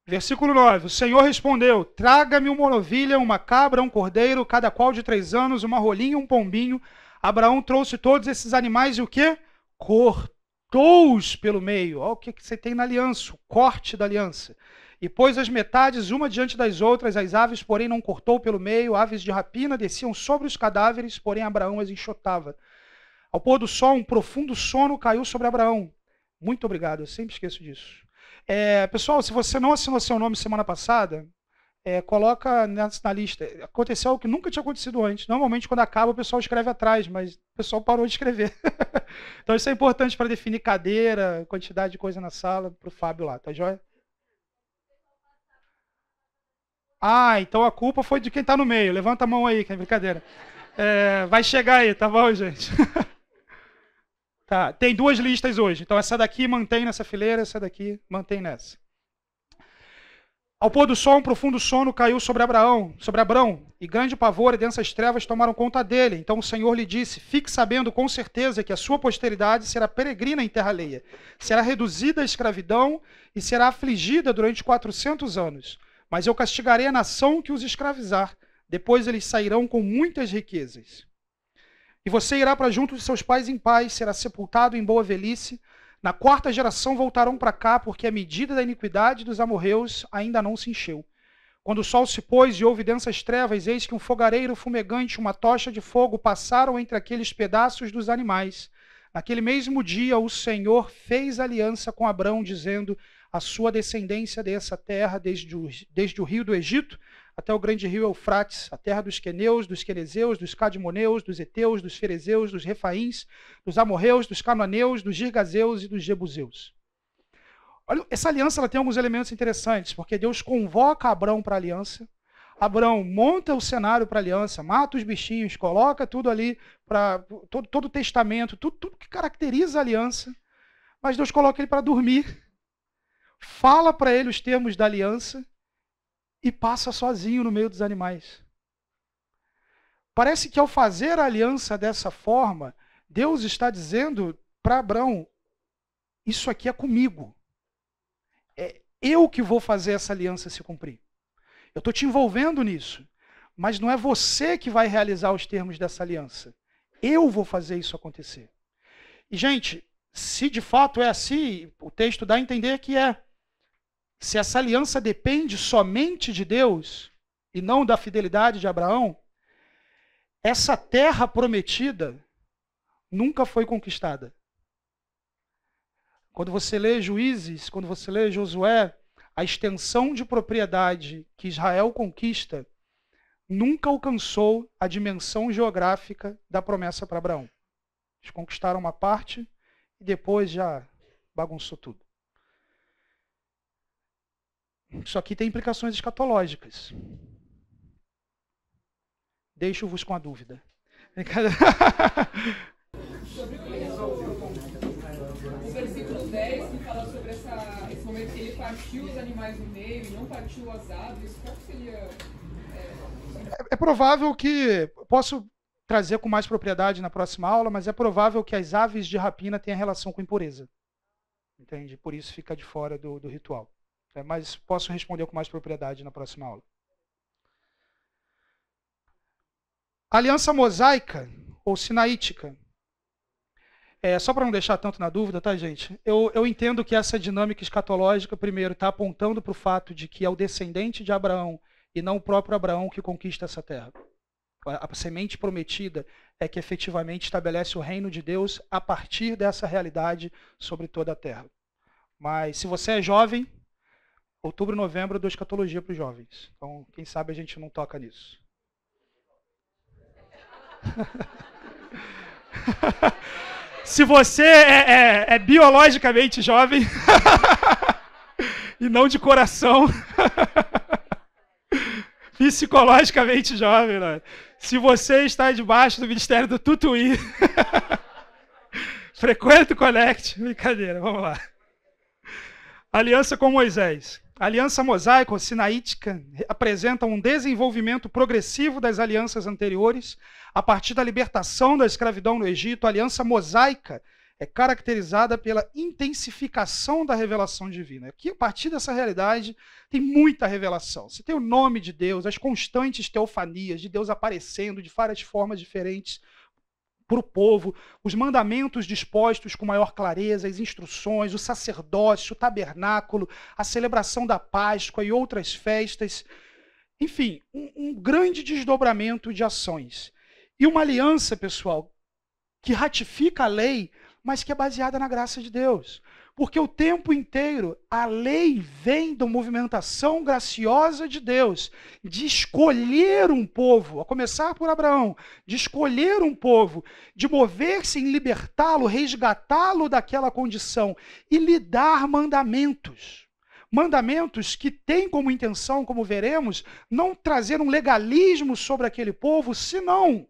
[SPEAKER 1] Versículo 9. O Senhor respondeu: traga-me uma novilha, uma cabra, um cordeiro, cada qual de 3 anos, uma rolinha, um pombinho. Abraão trouxe todos esses animais e o quê? Cortou-os pelo meio. Olha o que você tem na aliança, o corte da aliança. E pôs as metades uma diante das outras, as aves, porém, não cortou pelo meio. Aves de rapina desciam sobre os cadáveres, porém Abraão as enxotava. Ao pôr do sol, um profundo sono caiu sobre Abraão. Muito obrigado, eu sempre esqueço disso. Pessoal, se você não assinou seu nome semana passada, coloca na lista. Aconteceu algo que nunca tinha acontecido antes. Normalmente, quando acaba, o pessoal escreve atrás, mas o pessoal parou de escrever. Então, isso é importante para definir cadeira, quantidade de coisa na sala, para o Fábio lá, tá joia? Ah, então a culpa foi de quem está no meio. Levanta a mão aí, que é brincadeira. Vai chegar aí, tá bom, gente? Tá, tem 2 listas hoje. Então essa daqui mantém nessa fileira, essa daqui mantém nessa. Ao pôr do sol, um profundo sono caiu sobre Abraão, e grande pavor e densas trevas tomaram conta dele. Então o Senhor lhe disse: fique sabendo com certeza que a sua posteridade será peregrina em terra alheia, será reduzida à escravidão e será afligida durante 400 anos. Mas eu castigarei a nação que os escravizar. Depois eles sairão com muitas riquezas. E você irá para junto de seus pais em paz, será sepultado em boa velhice. Na 4ª geração voltarão para cá, porque a medida da iniquidade dos amorreus ainda não se encheu. Quando o sol se pôs e houve densas trevas, eis que um fogareiro fumegante, uma tocha de fogo, passaram entre aqueles pedaços dos animais. Naquele mesmo dia, o Senhor fez aliança com Abrão, dizendo: a sua descendência dessa terra, desde o rio do Egito até o grande rio Eufrates, a terra dos queneus, dos quenezeus, dos cadmoneus, dos heteus, dos ferezeus, dos refaíns, dos amorreus, dos cananeus, dos girgazeus e dos jebuseus. Olha, essa aliança ela tem alguns elementos interessantes, porque Deus convoca Abrão para a aliança. Abrão monta o cenário para a aliança, mata os bichinhos, coloca tudo ali, para todo o testamento, tudo que caracteriza a aliança. Mas Deus coloca ele para dormir, fala para ele os termos da aliança e passa sozinho no meio dos animais. Parece que ao fazer a aliança dessa forma, Deus está dizendo para Abrão: isso aqui é comigo. É eu que vou fazer essa aliança se cumprir. Eu estou te envolvendo nisso, mas não é você que vai realizar os termos dessa aliança. Eu vou fazer isso acontecer. E, gente, se de fato é assim, o texto dá a entender que é. Se essa aliança depende somente de Deus e não da fidelidade de Abraão, essa terra prometida nunca foi conquistada. Quando você lê Juízes, quando você lê Josué, a extensão de propriedade que Israel conquista nunca alcançou a dimensão geográfica da promessa para Abraão. Eles conquistaram uma parte e depois já bagunçou tudo. Isso aqui tem implicações escatológicas. Deixo-vos com a dúvida.
[SPEAKER 2] O versículo 10, que fala sobre esse momento que ele partiu os animais no meio e não partiu as aves, qual seria...
[SPEAKER 1] É provável que... Posso trazer com mais propriedade na próxima aula, mas é provável que as aves de rapina tenham relação com impureza. Entende? Por isso fica de fora do ritual. Mas posso responder com mais propriedade na próxima aula. A aliança mosaica, ou sinaítica, só para não deixar tanto na dúvida, tá, gente? Eu entendo que essa dinâmica escatológica, primeiro, está apontando para o fato de que é o descendente de Abraão e não o próprio Abraão que conquista essa terra. A semente prometida é que efetivamente estabelece o reino de Deus a partir dessa realidade sobre toda a terra. Mas se você é jovem, outubro e novembro eu dou escatologia para os jovens. Então, quem sabe a gente não toca nisso. Se você é biologicamente jovem e não de coração, psicologicamente jovem, né? Se você está debaixo do ministério do Tutuí, frequenta o Connect, brincadeira, vamos lá. Aliança com Moisés. A aliança mosaica ou sinaítica apresenta um desenvolvimento progressivo das alianças anteriores. A partir da libertação da escravidão no Egito, a aliança mosaica é caracterizada pela intensificação da revelação divina. Aqui, a partir dessa realidade, tem muita revelação. Você tem o nome de Deus, as constantes teofanias de Deus aparecendo de várias formas diferentes para o povo, os mandamentos dispostos com maior clareza, as instruções, o sacerdócio, o tabernáculo, a celebração da Páscoa e outras festas. Enfim, um grande desdobramento de ações. E uma aliança, pessoal, que ratifica a lei, mas que é baseada na graça de Deus. Porque o tempo inteiro a lei vem da movimentação graciosa de Deus, de escolher um povo, a começar por Abraão, de escolher um povo, de mover-se em libertá-lo, resgatá-lo daquela condição e lhe dar mandamentos. Mandamentos que têm como intenção, como veremos, não trazer um legalismo sobre aquele povo, senão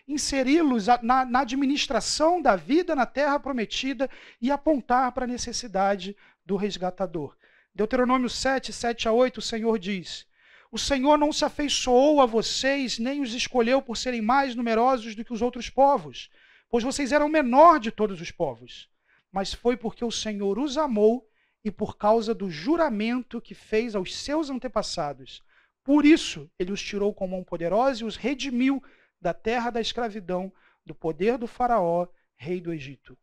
[SPEAKER 1] inseri-los na administração da vida na terra prometida e apontar para a necessidade do resgatador. Deuteronômio 7, 7-8, o Senhor diz: o Senhor não se afeiçoou a vocês, nem os escolheu por serem mais numerosos do que os outros povos, pois vocês eram o menor de todos os povos. Mas foi porque o Senhor os amou e por causa do juramento que fez aos seus antepassados. Por isso, ele os tirou com mão poderosa e os redimiu da terra da escravidão, do poder do faraó, rei do Egito.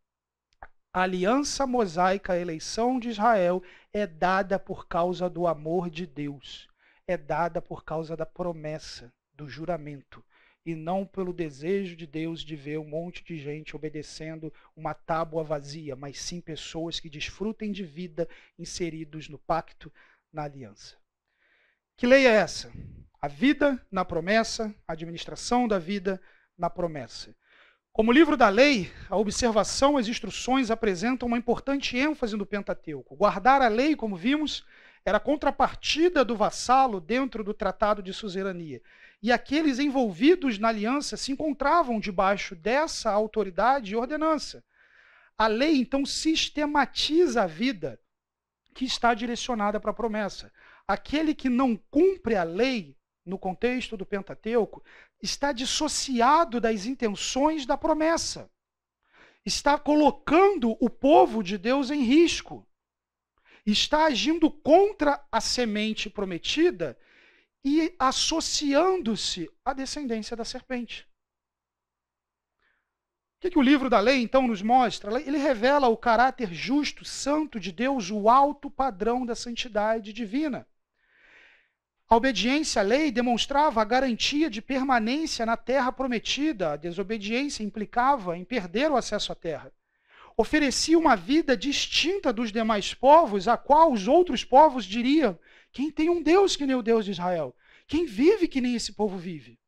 [SPEAKER 1] A aliança mosaica, a eleição de Israel, é dada por causa do amor de Deus. É dada por causa da promessa, do juramento. E não pelo desejo de Deus de ver um monte de gente obedecendo uma tábua vazia, mas sim pessoas que desfrutem de vida inseridos no pacto, na aliança. Que lei é essa? A vida na promessa, a administração da vida na promessa. Como livro da lei, a observação e as instruções apresentam uma importante ênfase no Pentateuco. Guardar a lei, como vimos, era a contrapartida do vassalo dentro do tratado de suzerania. E aqueles envolvidos na aliança se encontravam debaixo dessa autoridade e ordenança. A lei, então, sistematiza a vida que está direcionada para a promessa. Aquele que não cumpre a lei, no contexto do Pentateuco, está dissociado das intenções da promessa. Está colocando o povo de Deus em risco. Está agindo contra a semente prometida e associando-se à descendência da serpente. O que o livro da lei, então, nos mostra? Ele revela o caráter justo, santo de Deus, o alto padrão da santidade divina. A obediência à lei demonstrava a garantia de permanência na terra prometida. A desobediência implicava em perder o acesso à terra. Oferecia uma vida distinta dos demais povos, a qual os outros povos diriam: quem tem um Deus que nem o Deus de Israel? Quem vive que nem esse povo vive?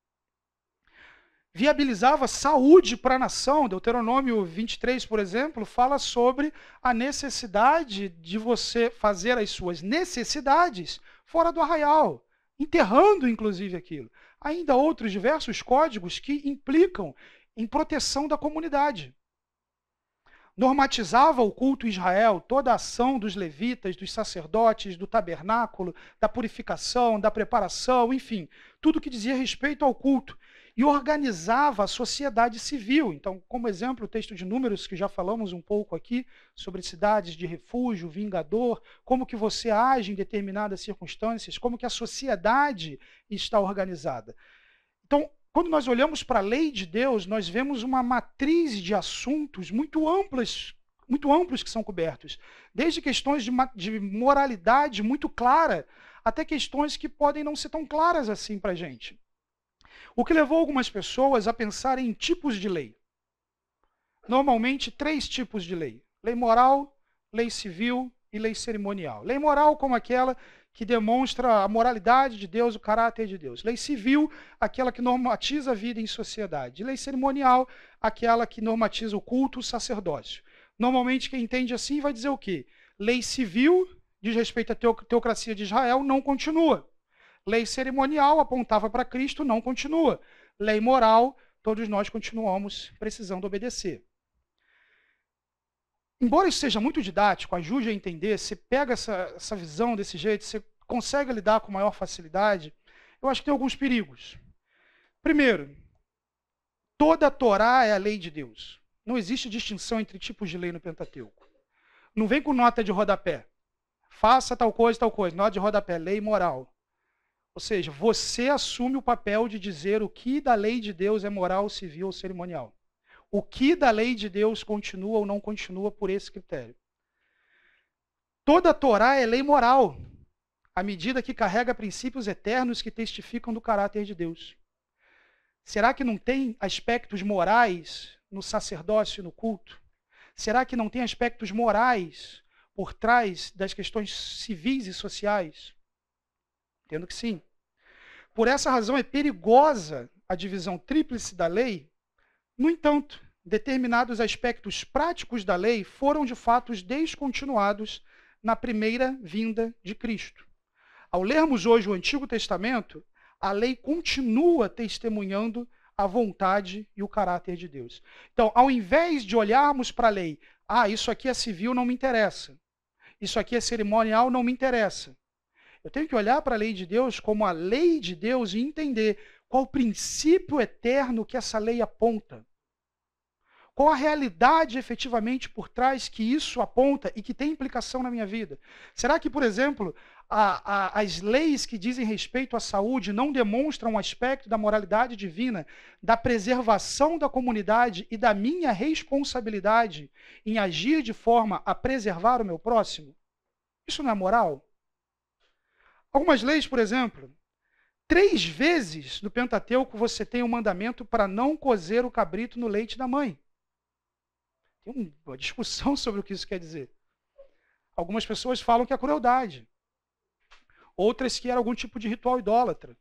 [SPEAKER 1] Viabilizava saúde para a nação. Deuteronômio 23, por exemplo, fala sobre a necessidade de você fazer as suas necessidades fora do arraial, enterrando inclusive aquilo. Ainda outros diversos códigos que implicam em proteção da comunidade. Normatizava o culto em Israel, toda a ação dos levitas, dos sacerdotes, do tabernáculo, da purificação, da preparação, enfim, tudo que dizia respeito ao culto. E organizava a sociedade civil. Então, como exemplo, o texto de Números, que já falamos um pouco aqui, sobre cidades de refúgio, vingador, como que você age em determinadas circunstâncias, como que a sociedade está organizada. Então, quando nós olhamos para a lei de Deus, nós vemos uma matriz de assuntos muito amplos que são cobertos. Desde questões de moralidade muito clara, até questões que podem não ser tão claras assim para a gente. O que levou algumas pessoas a pensarem em tipos de lei. Normalmente, 3 tipos de lei. Lei moral, lei civil e lei cerimonial. Lei moral como aquela que demonstra a moralidade de Deus, o caráter de Deus. Lei civil, aquela que normatiza a vida em sociedade. Lei cerimonial, aquela que normatiza o culto, o sacerdócio. Normalmente, quem entende assim vai dizer o quê? Lei civil, diz respeito à teocracia de Israel, não continua. Lei cerimonial apontava para Cristo, não continua. Lei moral, todos nós continuamos precisando obedecer. Embora isso seja muito didático, ajude a entender, você pega essa visão desse jeito, você consegue lidar com maior facilidade, eu acho que tem alguns perigos. Primeiro, toda a Torá é a lei de Deus. Não existe distinção entre tipos de lei no Pentateuco. Não vem com nota de rodapé. Faça tal coisa, nota de rodapé, lei moral. Ou seja, você assume o papel de dizer o que da lei de Deus é moral, civil ou cerimonial. O que da lei de Deus continua ou não continua por esse critério. Toda a Torá é lei moral, à medida que carrega princípios eternos que testificam do caráter de Deus. Será que não tem aspectos morais no sacerdócio e no culto? Será que não tem aspectos morais por trás das questões civis e sociais? Entendo que sim. Por essa razão é perigosa a divisão tríplice da lei. No entanto, determinados aspectos práticos da lei foram de fato descontinuados na primeira vinda de Cristo. Ao lermos hoje o Antigo Testamento, a lei continua testemunhando a vontade e o caráter de Deus. Então, ao invés de olharmos para a lei, isso aqui é civil, não me interessa. Isso aqui é cerimonial, não me interessa. Eu tenho que olhar para a lei de Deus como a lei de Deus e entender qual o princípio eterno que essa lei aponta. Qual a realidade efetivamente por trás que isso aponta e que tem implicação na minha vida? Será que, por exemplo, as leis que dizem respeito à saúde não demonstram um aspecto da moralidade divina, da preservação da comunidade e da minha responsabilidade em agir de forma a preservar o meu próximo? Isso não é moral? Algumas leis, por exemplo, 3 vezes no Pentateuco você tem um mandamento para não cozer o cabrito no leite da mãe. Tem uma discussão sobre o que isso quer dizer. Algumas pessoas falam que é crueldade. Outras que era algum tipo de ritual idólatra.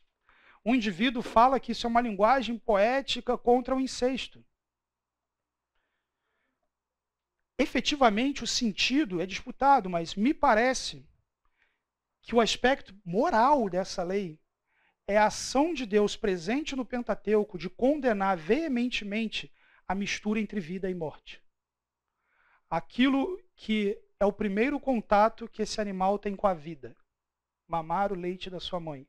[SPEAKER 1] Um indivíduo fala que isso é uma linguagem poética contra o incesto. Efetivamente, o sentido é disputado, mas me parece que o aspecto moral dessa lei é a ação de Deus presente no Pentateuco de condenar veementemente a mistura entre vida e morte. Aquilo que é o primeiro contato que esse animal tem com a vida, mamar o leite da sua mãe,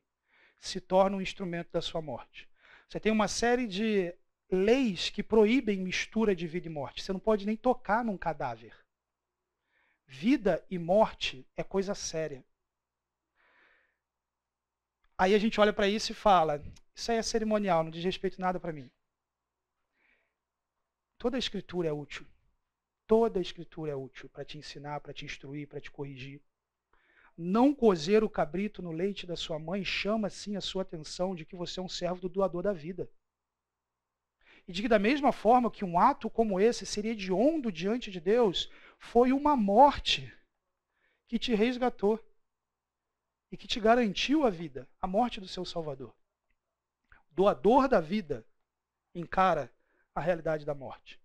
[SPEAKER 1] se torna um instrumento da sua morte. Você tem uma série de leis que proíbem mistura de vida e morte. Você não pode nem tocar num cadáver. Vida e morte é coisa séria. Aí a gente olha para isso e fala, isso aí é cerimonial, não diz respeito nada para mim. Toda a escritura é útil. Toda a escritura é útil para te ensinar, para te instruir, para te corrigir. Não cozer o cabrito no leite da sua mãe chama sim a sua atenção de que você é um servo do doador da vida. E de que da mesma forma que um ato como esse seria hediondo diante de Deus, foi uma morte que te resgatou e que te garantiu a vida, a morte do seu Salvador. O doador da vida encara a realidade da morte.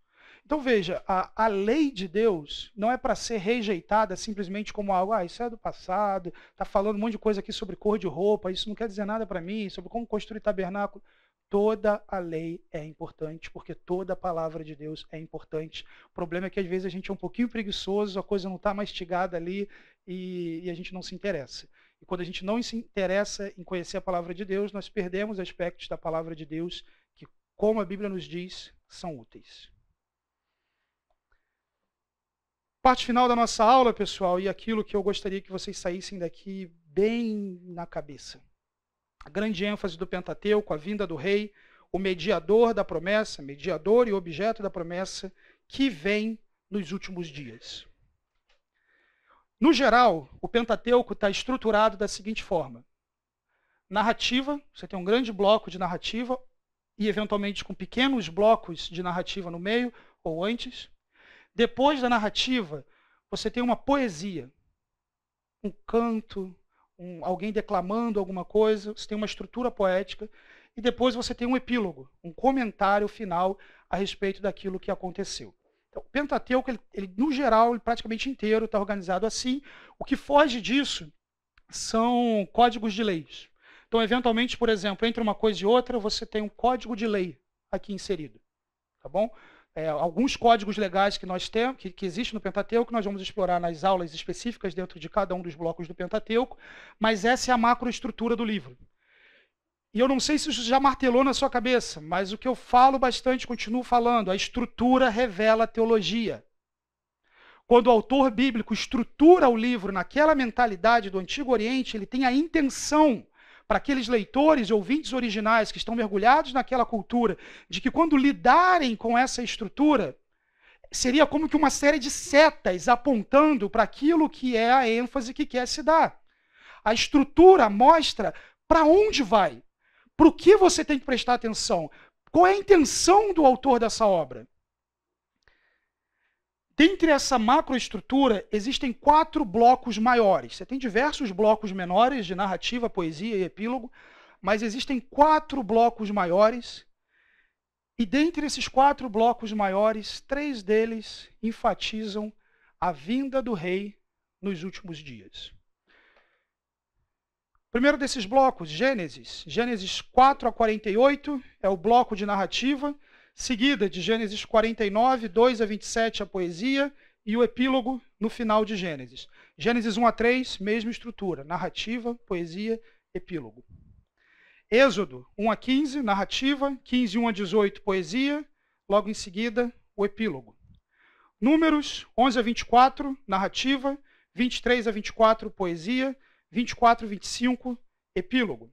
[SPEAKER 1] Então veja, a lei de Deus não é para ser rejeitada simplesmente como algo, isso é do passado, está falando um monte de coisa aqui sobre cor de roupa, isso não quer dizer nada para mim, sobre como construir tabernáculo. Toda a lei é importante, porque toda a palavra de Deus é importante. O problema é que às vezes a gente é um pouquinho preguiçoso, a coisa não está mastigada ali e a gente não se interessa. E quando a gente não se interessa em conhecer a palavra de Deus, nós perdemos aspectos da palavra de Deus que, como a Bíblia nos diz, são úteis. Parte final da nossa aula, pessoal, e aquilo que eu gostaria que vocês saíssem daqui bem na cabeça. A grande ênfase do Pentateuco, a vinda do rei, o mediador da promessa, mediador e objeto da promessa, que vem nos últimos dias. No geral, o Pentateuco está estruturado da seguinte forma. Narrativa, você tem um grande bloco de narrativa, e eventualmente com pequenos blocos de narrativa no meio ou antes. Depois da narrativa, você tem uma poesia, um canto, alguém declamando alguma coisa, você tem uma estrutura poética, e depois você tem um epílogo, um comentário final a respeito daquilo que aconteceu. Então, o Pentateuco, ele, no geral, ele praticamente inteiro está organizado assim. O que foge disso são códigos de leis. Então, eventualmente, por exemplo, entre uma coisa e outra, você tem um código de lei aqui inserido. Tá bom? Alguns códigos legais que nós temos, que existem no Pentateuco, nós vamos explorar nas aulas específicas dentro de cada um dos blocos do Pentateuco, mas essa é a macroestrutura do livro. E eu não sei se isso já martelou na sua cabeça, mas o que eu falo bastante, continuo falando, a estrutura revela a teologia. Quando o autor bíblico estrutura o livro naquela mentalidade do Antigo Oriente, ele tem a intenção para aqueles leitores e ouvintes originais que estão mergulhados naquela cultura, de que quando lidarem com essa estrutura, seria como que uma série de setas apontando para aquilo que é a ênfase que quer se dar. A estrutura mostra para onde vai, para o que você tem que prestar atenção, qual é a intenção do autor dessa obra. Dentre essa macroestrutura, existem 4 blocos maiores. Você tem diversos blocos menores de narrativa, poesia e epílogo, mas existem 4 blocos maiores. E dentre esses 4 blocos maiores, 3 deles enfatizam a vinda do rei nos últimos dias. O primeiro desses blocos, Gênesis 4 a 48, é o bloco de narrativa, seguida de Gênesis 49, 2 a 27, a poesia, e o epílogo no final de Gênesis. Gênesis 1 a 3, mesma estrutura, narrativa, poesia, epílogo. Êxodo 1 a 15, narrativa, 15, 1 a 18, poesia, logo em seguida, o epílogo. Números 11 a 24, narrativa, 23 a 24, poesia, 24 a 25, epílogo.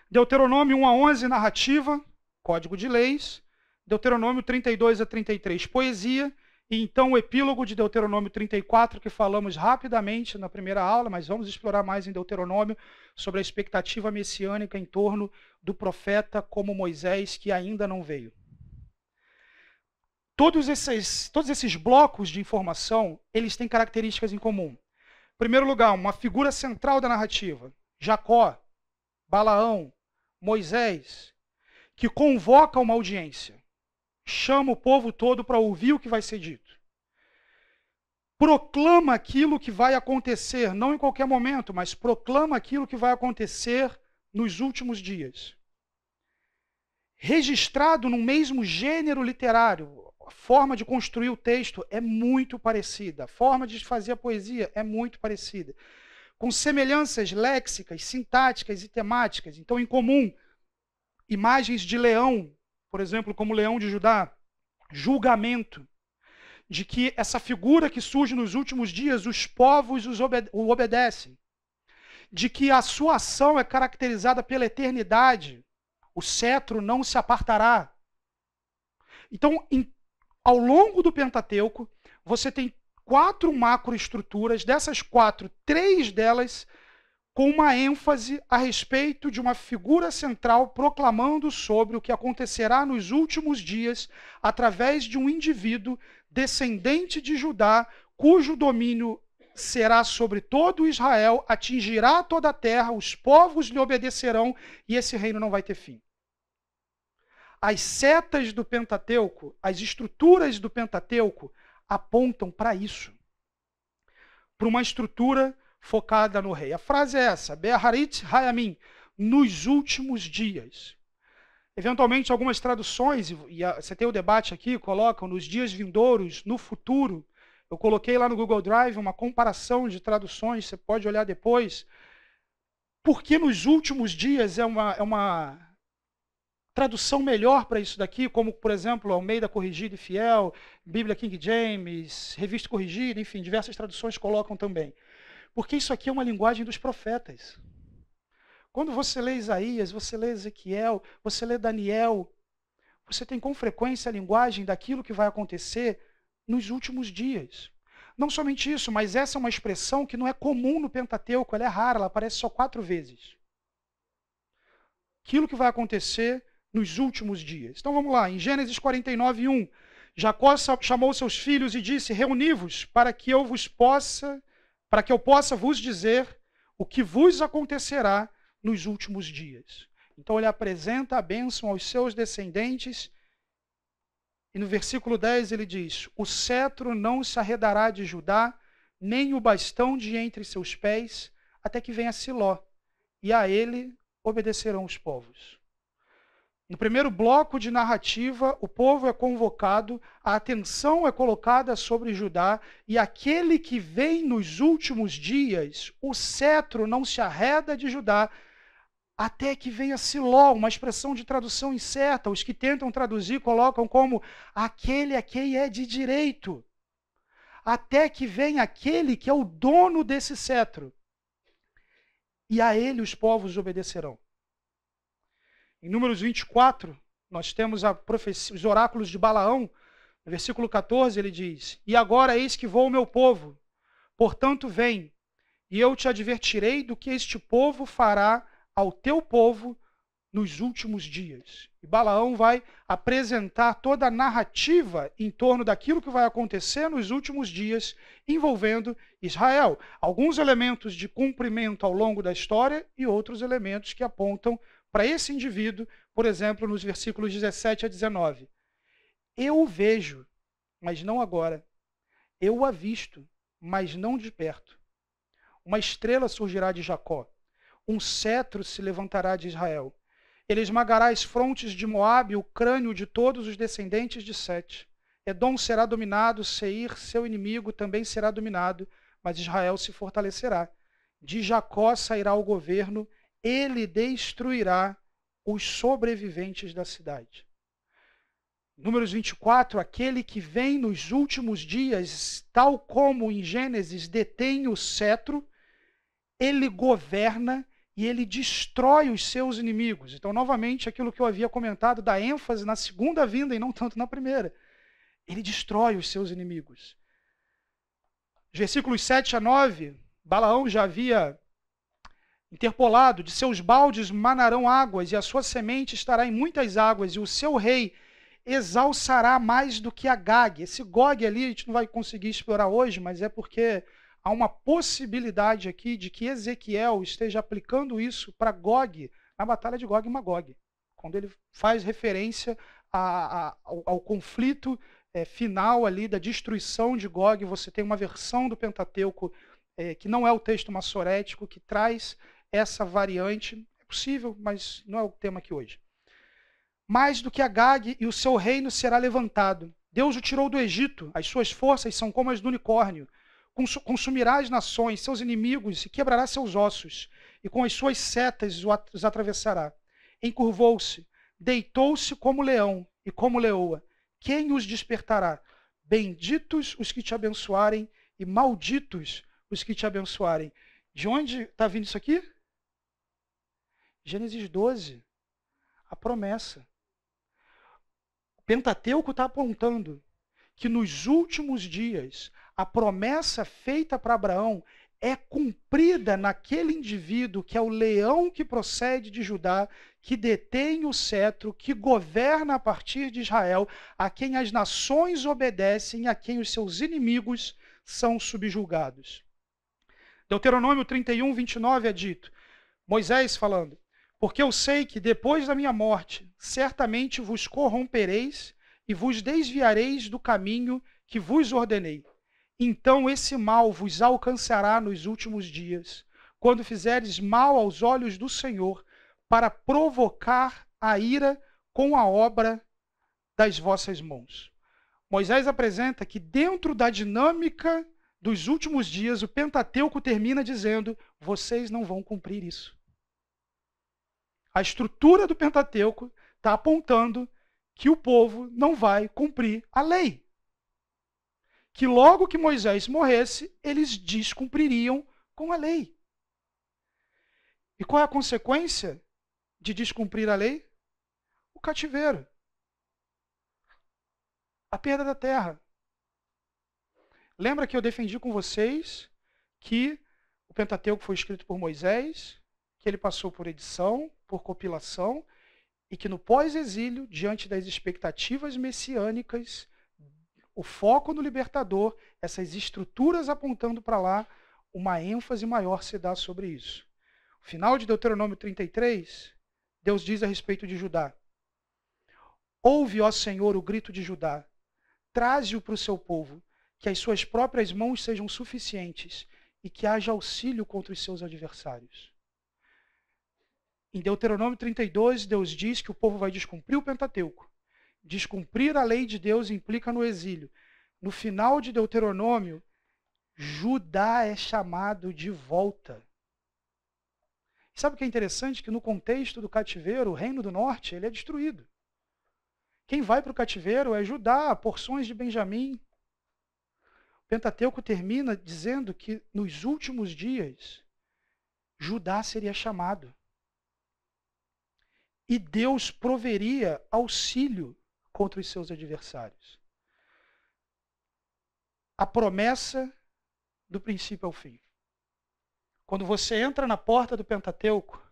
[SPEAKER 1] Deuteronômio 1 a 11, narrativa, código de leis. Deuteronômio 32 a 33, poesia. E então o epílogo de Deuteronômio 34, que falamos rapidamente na primeira aula, mas vamos explorar mais em Deuteronômio, sobre a expectativa messiânica em torno do profeta como Moisés, que ainda não veio. Todos esses blocos de informação, eles têm características em comum. Em primeiro lugar, uma figura central da narrativa, Jacó, Balaão, Moisés, que convoca uma audiência, chama o povo todo para ouvir o que vai ser dito. Proclama aquilo que vai acontecer, não em qualquer momento, mas proclama aquilo que vai acontecer nos últimos dias. Registrado no mesmo gênero literário, a forma de construir o texto é muito parecida, a forma de fazer a poesia é muito parecida, com semelhanças léxicas, sintáticas e temáticas. Então, em comum, imagens de leão, por exemplo, como o leão de Judá, julgamento, de que essa figura que surge nos últimos dias, os povos o obedecem, de que a sua ação é caracterizada pela eternidade, o cetro não se apartará. Então, ao longo do Pentateuco, você tem 4 macroestruturas, dessas 4, 3 delas com uma ênfase a respeito de uma figura central proclamando sobre o que acontecerá nos últimos dias através de um indivíduo descendente de Judá, cujo domínio será sobre todo Israel, atingirá toda a terra, os povos lhe obedecerão e esse reino não vai ter fim. As setas do Pentateuco, as estruturas do Pentateuco apontam para isso, para uma estrutura focada no rei. A frase é essa, Be'aharit Hayamim, nos últimos dias. Eventualmente, algumas traduções, e você tem o debate aqui, colocam nos dias vindouros, no futuro. Eu coloquei lá no Google Drive uma comparação de traduções, você pode olhar depois. Porque nos últimos dias é uma tradução melhor para isso daqui, como, por exemplo, Almeida Corrigida e Fiel, Bíblia King James, Revista Corrigida, enfim, diversas traduções colocam também. Porque isso aqui é uma linguagem dos profetas. Quando você lê Isaías, você lê Ezequiel, você lê Daniel, você tem com frequência a linguagem daquilo que vai acontecer nos últimos dias. Não somente isso, mas essa é uma expressão que não é comum no Pentateuco, ela é rara, ela aparece só 4 vezes. Aquilo que vai acontecer nos últimos dias. Então vamos lá, em Gênesis 49, 1, Jacó chamou seus filhos e disse: reuni-vos para que eu possa vos dizer o que vos acontecerá nos últimos dias. Então ele apresenta a bênção aos seus descendentes, e no versículo 10 ele diz: o cetro não se arredará de Judá, nem o bastão de entre seus pés, até que venha Siló, e a ele obedecerão os povos. No primeiro bloco de narrativa, o povo é convocado, a atenção é colocada sobre Judá, e aquele que vem nos últimos dias, o cetro não se arreda de Judá, até que venha Siló, uma expressão de tradução incerta. Os que tentam traduzir colocam como aquele a quem é de direito. Até que venha aquele que é o dono desse cetro. E a ele os povos obedecerão. Em Números 24, nós temos a profecia, os oráculos de Balaão. No versículo 14 ele diz: e agora eis que vou o meu povo, portanto vem, e eu te advertirei do que este povo fará ao teu povo nos últimos dias. E Balaão vai apresentar toda a narrativa em torno daquilo que vai acontecer nos últimos dias, envolvendo Israel. Alguns elementos de cumprimento ao longo da história e outros elementos que apontam para esse indivíduo, por exemplo, nos versículos 17 a 19. Eu o vejo, mas não agora. Eu o avisto, mas não de perto. Uma estrela surgirá de Jacó. Um cetro se levantará de Israel. Ele esmagará as frontes de Moabe, o crânio de todos os descendentes de Sete. Edom será dominado, Seir, seu inimigo, também será dominado, mas Israel se fortalecerá. De Jacó sairá o governo, ele destruirá os sobreviventes da cidade. Números 24, aquele que vem nos últimos dias, tal como em Gênesis detém o cetro, ele governa e ele destrói os seus inimigos. Então, novamente, aquilo que eu havia comentado, dá ênfase na segunda vinda e não tanto na primeira. Ele destrói os seus inimigos. Versículos 7 a 9, Balaão já havia interpolado: de seus baldes manarão águas, e a sua semente estará em muitas águas, e o seu rei exalçará mais do que Agag. Esse Gog ali a gente não vai conseguir explorar hoje, mas é porque há uma possibilidade aqui de que Ezequiel esteja aplicando isso para Gog, na batalha de Gog e Magog, quando ele faz referência ao conflito final ali da destruição de Gog. Você tem uma versão do Pentateuco que não é o texto massorético, que traz essa variante. É possível, mas não é o tema aqui hoje. Mais do que Agag, e o seu reino será levantado. Deus o tirou do Egito, as suas forças são como as do unicórnio. Consumirá as nações, seus inimigos, e quebrará seus ossos, e com as suas setas os atravessará. Encurvou-se, deitou-se como leão e como leoa. Quem os despertará? Benditos os que te abençoarem, e malditos os que te abençoarem. De onde está vindo isso aqui? Gênesis 12. A promessa. O Pentateuco está apontando que nos últimos dias a promessa feita para Abraão é cumprida naquele indivíduo que é o leão que procede de Judá, que detém o cetro, que governa a partir de Israel, a quem as nações obedecem, a quem os seus inimigos são subjugados. Deuteronômio 31, 29 é dito, Moisés falando: porque eu sei que depois da minha morte, certamente vos corrompereis e vos desviareis do caminho que vos ordenei. Então esse mal vos alcançará nos últimos dias, quando fizeres mal aos olhos do Senhor, para provocar a ira com a obra das vossas mãos. Moisés apresenta que dentro da dinâmica dos últimos dias, o Pentateuco termina dizendo: vocês não vão cumprir isso. A estrutura do Pentateuco está apontando que o povo não vai cumprir a lei. Que logo que Moisés morresse, eles descumpririam com a lei. E qual é a consequência de descumprir a lei? O cativeiro. A perda da terra. Lembra que eu defendi com vocês que o Pentateuco foi escrito por Moisés, que ele passou por edição, por compilação, e que no pós-exílio, diante das expectativas messiânicas, o foco no libertador, essas estruturas apontando para lá, uma ênfase maior se dá sobre isso. No final de Deuteronômio 33, Deus diz a respeito de Judá: ouve, ó Senhor, o grito de Judá, traze-o para o seu povo, que as suas próprias mãos sejam suficientes e que haja auxílio contra os seus adversários. Em Deuteronômio 32, Deus diz que o povo vai descumprir o Pentateuco. Descumprir a lei de Deus implica no exílio. No final de Deuteronômio, Judá é chamado de volta. Sabe o que é interessante? Que no contexto do cativeiro, o reino do norte ele é destruído. Quem vai para o cativeiro é Judá, porções de Benjamim. O Pentateuco termina dizendo que nos últimos dias, Judá seria chamado. E Deus proveria auxílio contra os seus adversários. A promessa do princípio ao fim. Quando você entra na porta do Pentateuco,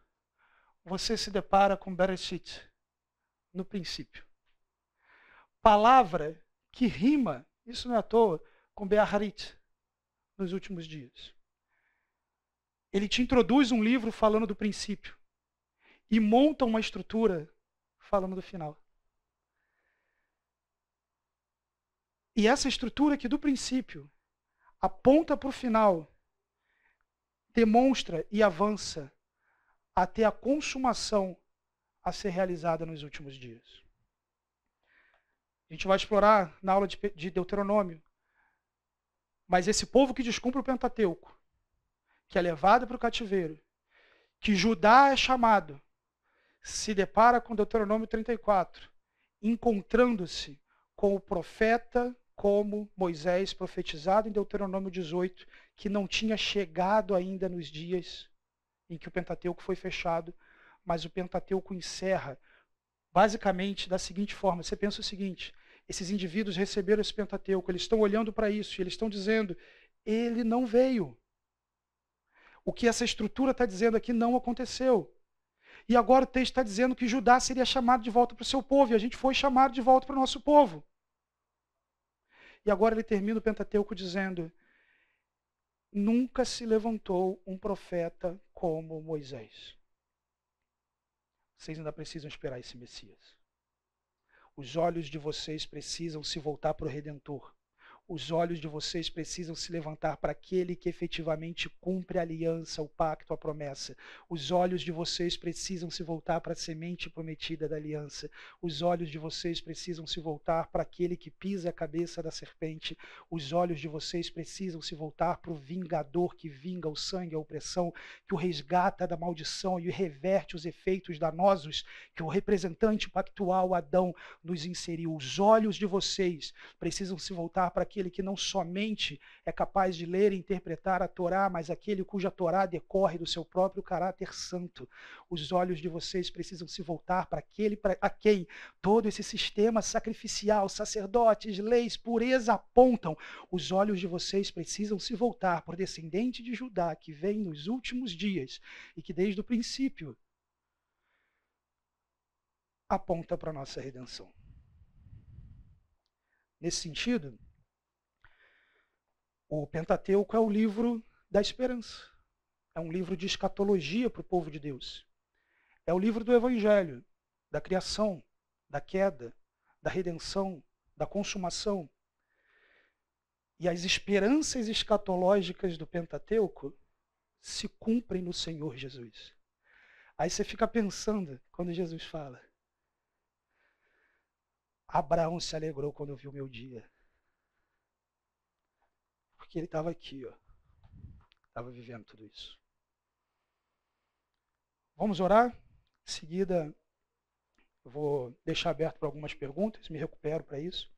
[SPEAKER 1] você se depara com Bereshit, no princípio. Palavra que rima, isso não é à toa, com Be'aharit, nos últimos dias. Ele te introduz um livro falando do princípio e monta uma estrutura falando do final. E essa estrutura aqui do princípio aponta para o final, demonstra e avança até a consumação a ser realizada nos últimos dias. A gente vai explorar na aula de Deuteronômio. Mas esse povo que descumpre o Pentateuco, que é levado para o cativeiro, que Judá é chamado, se depara com Deuteronômio 34, encontrando-se com o profeta como Moisés, profetizado em Deuteronômio 18, que não tinha chegado ainda nos dias em que o Pentateuco foi fechado, mas o Pentateuco encerra basicamente da seguinte forma. Você pensa o seguinte: esses indivíduos receberam esse Pentateuco, eles estão olhando para isso e eles estão dizendo, ele não veio. O que essa estrutura está dizendo aqui não aconteceu. E agora o texto está dizendo que Judá seria chamado de volta para o seu povo, e a gente foi chamado de volta para o nosso povo. E agora ele termina o Pentateuco dizendo, nunca se levantou um profeta como Moisés. Vocês ainda precisam esperar esse Messias. Os olhos de vocês precisam se voltar para o Redentor. Os olhos de vocês precisam se levantar para aquele que efetivamente cumpre a aliança, o pacto, a promessa. Os olhos de vocês precisam se voltar para a semente prometida da aliança. Os olhos de vocês precisam se voltar para aquele que pisa a cabeça da serpente. Os olhos de vocês precisam se voltar para o vingador que vinga o sangue, a opressão, que o resgata da maldição e reverte os efeitos danosos que o representante pactual Adão nos inseriu. Os olhos de vocês precisam se voltar para aquele que não somente é capaz de ler e interpretar a Torá, mas aquele cuja Torá decorre do seu próprio caráter santo. Os olhos de vocês precisam se voltar para aquele a quem todo esse sistema sacrificial, sacerdotes, leis, pureza apontam. Os olhos de vocês precisam se voltar para o descendente de Judá que vem nos últimos dias e que desde o princípio aponta para a nossa redenção. Nesse sentido, o Pentateuco é o livro da esperança. É um livro de escatologia para o povo de Deus. É o livro do Evangelho, da criação, da queda, da redenção, da consumação. E as esperanças escatológicas do Pentateuco se cumprem no Senhor Jesus. Aí você fica pensando, quando Jesus fala, Abraão se alegrou quando viu o meu dia. Porque ele estava aqui, ó. Estava vivendo tudo isso. Vamos orar? Em seguida, eu vou deixar aberto para algumas perguntas, me recupero para isso.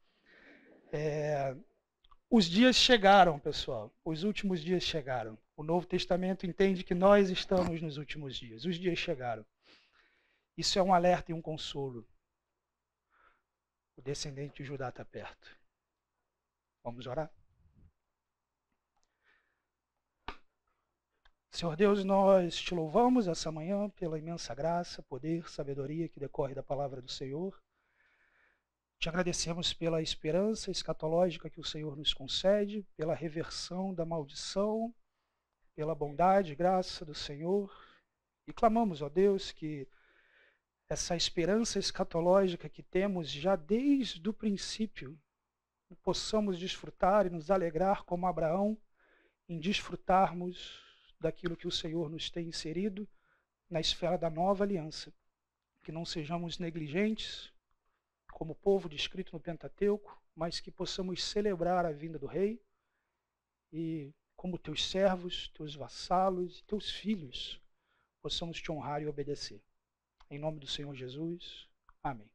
[SPEAKER 1] Os dias chegaram, pessoal. Os últimos dias chegaram. O Novo Testamento entende que nós estamos nos últimos dias. Os dias chegaram. Isso é um alerta e um consolo. O descendente de Judá está perto. Vamos orar? Senhor Deus, nós te louvamos essa manhã pela imensa graça, poder, sabedoria que decorre da palavra do Senhor. Te agradecemos pela esperança escatológica que o Senhor nos concede, pela reversão da maldição, pela bondade e graça do Senhor. E clamamos, ó Deus, que essa esperança escatológica que temos já desde o princípio, possamos desfrutar e nos alegrar como Abraão, em desfrutarmos daquilo que o Senhor nos tem inserido na esfera da nova aliança. Que não sejamos negligentes, como povo descrito no Pentateuco, mas que possamos celebrar a vinda do Rei e, como teus servos, teus vassalos, teus filhos, possamos te honrar e obedecer. Em nome do Senhor Jesus. Amém.